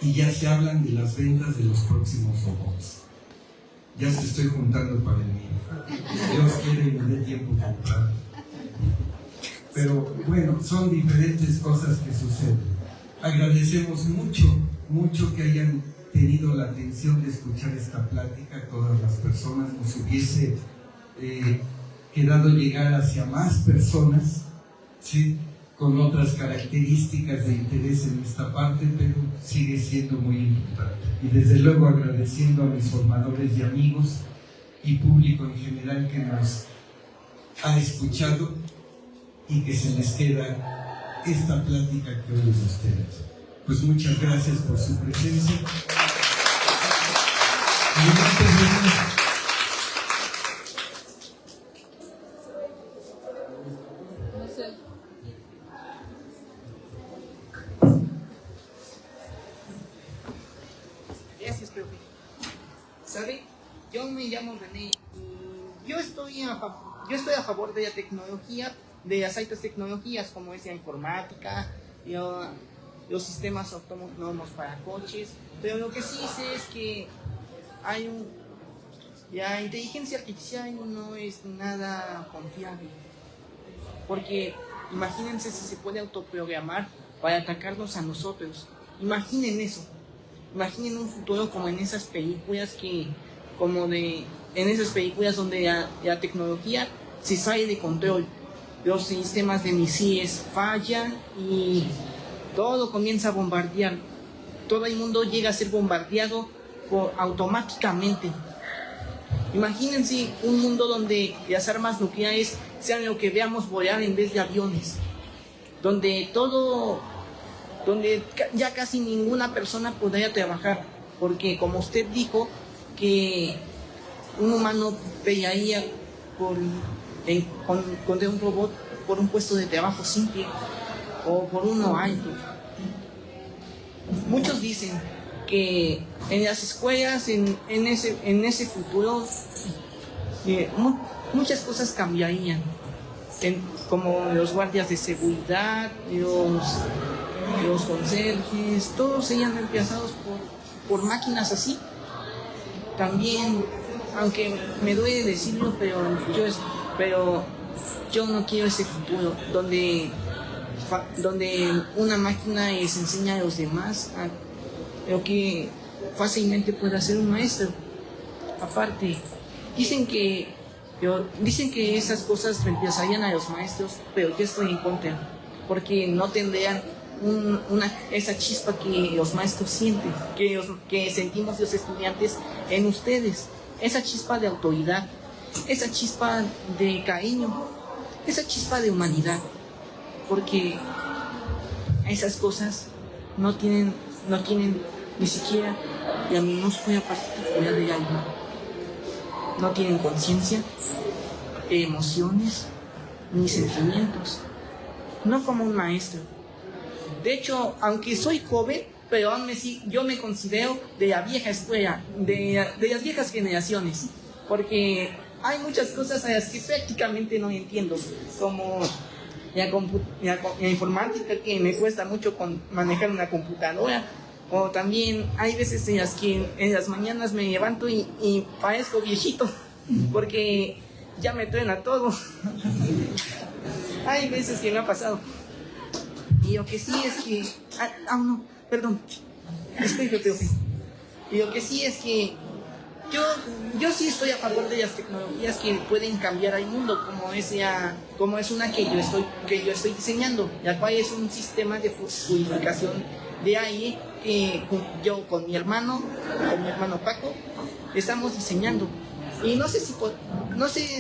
y ya se hablan de las ventas de los próximos robots. Ya se estoy juntando para el mío. Dios quiere y me dé tiempo para comprar. Pero bueno, son diferentes cosas que suceden. Agradecemos mucho que hayan tenido la atención de escuchar esta plática. Todas las personas nos hubiese quedado llegar hacia más personas, ¿sí?, con otras características de interés en esta parte, pero sigue siendo muy importante. Y desde luego agradeciendo a mis formadores y amigos y público en general que nos ha escuchado y que se les queda esta plática que hoy es de ustedes. Pues muchas gracias por su presencia. Y antes de Gracias, profe. ¿Sabe? Yo me llamo René y yo estoy a favor de la tecnología, de las altas tecnologías como es la informática, los sistemas autónomos para coches, pero lo que sí sé es que la inteligencia artificial no es nada confiable, porque imagínense si se puede autoprogramar para atacarnos a nosotros. Imaginen eso. Imaginen un futuro como en esas películas donde la tecnología se sale de control, los sistemas de misiles fallan y todo comienza a bombardear. Todo el mundo llega a ser bombardeado automáticamente. Imagínense un mundo donde las armas nucleares sean lo que veamos volar en vez de aviones, donde ya casi ninguna persona podría trabajar, porque como usted dijo, que un humano pelearía contra un robot por un puesto de trabajo simple o por uno alto. Muchos dicen que en las escuelas, en ese futuro, muchas cosas cambiarían, como los guardias de seguridad, los conserjes, todos serían reemplazados por máquinas así. También, aunque me duele decirlo, pero yo no quiero ese futuro donde una máquina les enseña a los demás lo que fácilmente puede hacer un maestro. Aparte, dicen que esas cosas reemplazarían a los maestros, pero yo estoy en contra, porque no tendrían esa chispa que los maestros sienten, que sentimos los estudiantes en ustedes, esa chispa de autoridad, esa chispa de cariño, esa chispa de humanidad, porque esas cosas no tienen ni siquiera la minúscula particular de alma. No tienen conciencia, emociones, ni sentimientos, no como un maestro. De hecho, aunque soy joven, pero aún yo me considero de la vieja escuela, de las viejas generaciones, porque hay muchas cosas a las que prácticamente no entiendo, como la informática, que me cuesta mucho manejar una computadora, o también hay veces en las que en las mañanas me levanto y parezco viejito, porque ya me truena todo. Hay veces que me ha pasado. Y lo que sí es que... no, perdón. Y lo que sí es que yo sí estoy a favor de las tecnologías que pueden cambiar al mundo, como es una que yo estoy diseñando, la cual es un sistema de purificación de aire que yo con mi hermano Paco, estamos diseñando. Y no sé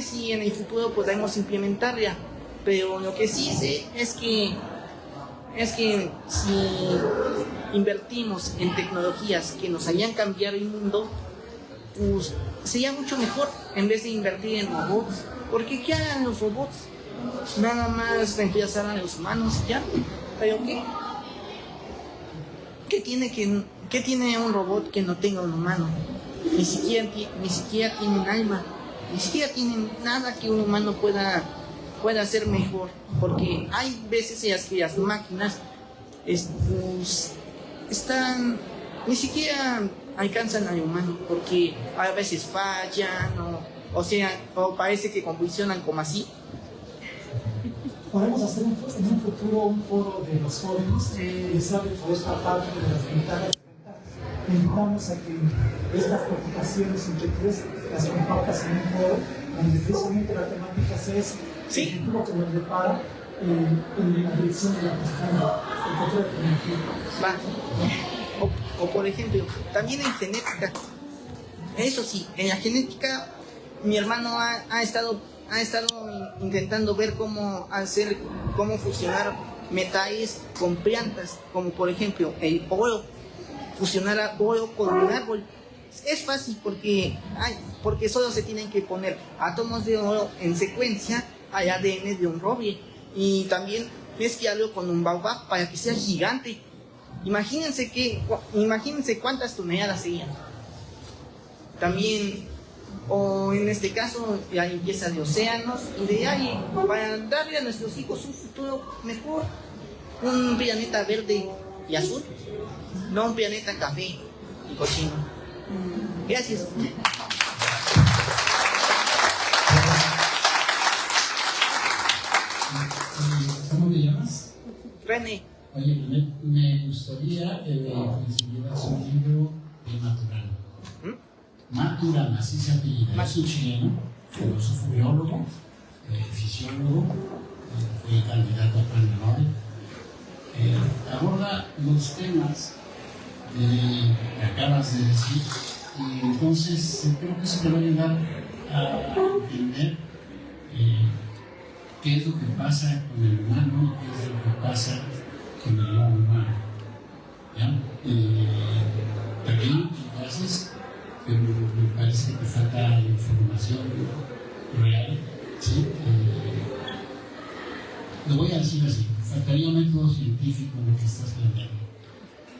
si en el futuro podremos implementarla, pero lo que sí sé es que si invertimos en tecnologías que nos harían cambiar el mundo, pues sería mucho mejor en vez de invertir en robots. Porque ¿qué harán los robots? Nada más reemplazar a los humanos y ya. ¿Pero qué? ¿Qué tiene un robot que no tenga un humano? Ni siquiera tiene un alma, ni siquiera tiene nada que un humano pueda hacer mejor, porque hay veces en las que las máquinas están ni siquiera alcanzan al humano, porque a veces fallan, o parece que convulsionan como así. Podemos hacer en un futuro un foro de los jóvenes que saben por esta parte de las ventajas. Invitamos a que estas preocupaciones, inquietudes, las compartas en un foro donde precisamente la temática es el futuro que nos depara en la dirección de la cuestión del futuro de o por ejemplo, también en genética. Eso sí, en la genética mi hermano ha estado intentando ver cómo fusionar metales con plantas, como por ejemplo el oro, fusionar oro con un árbol. Es fácil porque solo se tienen que poner átomos de oro en secuencia al ADN de un roble y también mezclarlo con un baobab para que sea gigante. Imagínense cuántas toneladas serían. También, o en este caso, la limpieza de océanos y de aire, para darle a nuestros hijos un futuro mejor. Un planeta verde y azul, no un planeta café y cochino. Gracias. ¿Cómo te llamas? René. Oye, me gustaría que me enseñaras un libro de Maturana. Maturana, así se apellida. Es un chileno, filósofo, biólogo, fisiólogo, fue candidato a premio Nobel. Aborda los temas que acabas de decir y entonces creo que eso te va a ayudar a entender qué es lo que pasa con el humano, qué es lo que pasa con el no humano. ¿Ya? También lo haces, pero me parece que te falta información real. ¿Sí? Lo voy a decir así, faltaría método científico en lo que estás planteando.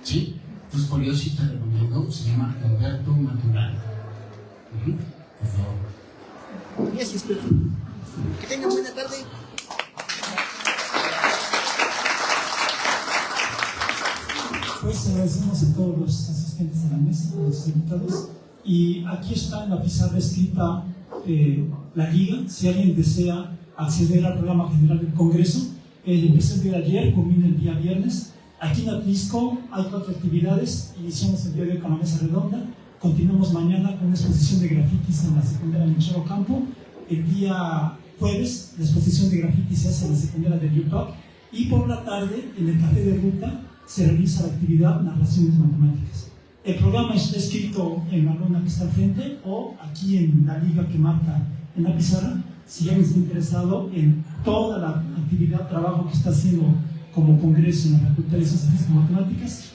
¿Sí? Entonces, por eso sí te recomiendo, se llama Alberto Maturana. Por favor. Gracias, profe. Que tengan buena tarde. Pues agradecemos a todos los asistentes de la mesa, a los invitados. Y aquí está en la pizarra escrita la liga, si alguien desea acceder al programa general del Congreso. Empezó el día de ayer, culmina el día viernes. Aquí en Atlisco hay 4 actividades. Iniciamos el día de hoy con la mesa redonda. Continuamos mañana con una exposición de grafitis en la secundaria Menchero Campo. El día jueves, la exposición de grafitis se hace en la secundaria de Utah. Y por la tarde, en el café de ruta, se realiza la actividad Narraciones Matemáticas. El programa está escrito en la lona que está al frente o aquí en la liga que marca en la pizarra. Si alguien está interesado en toda la actividad, trabajo que está haciendo como congreso en la Facultad de Ciencias Físicas y Matemáticas,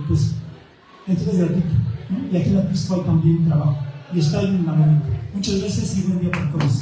pues entonces es gratuito, ¿no? Y aquí en la pizarra hay también trabajo y está ahí en la lona. Muchas gracias y buen día para todos.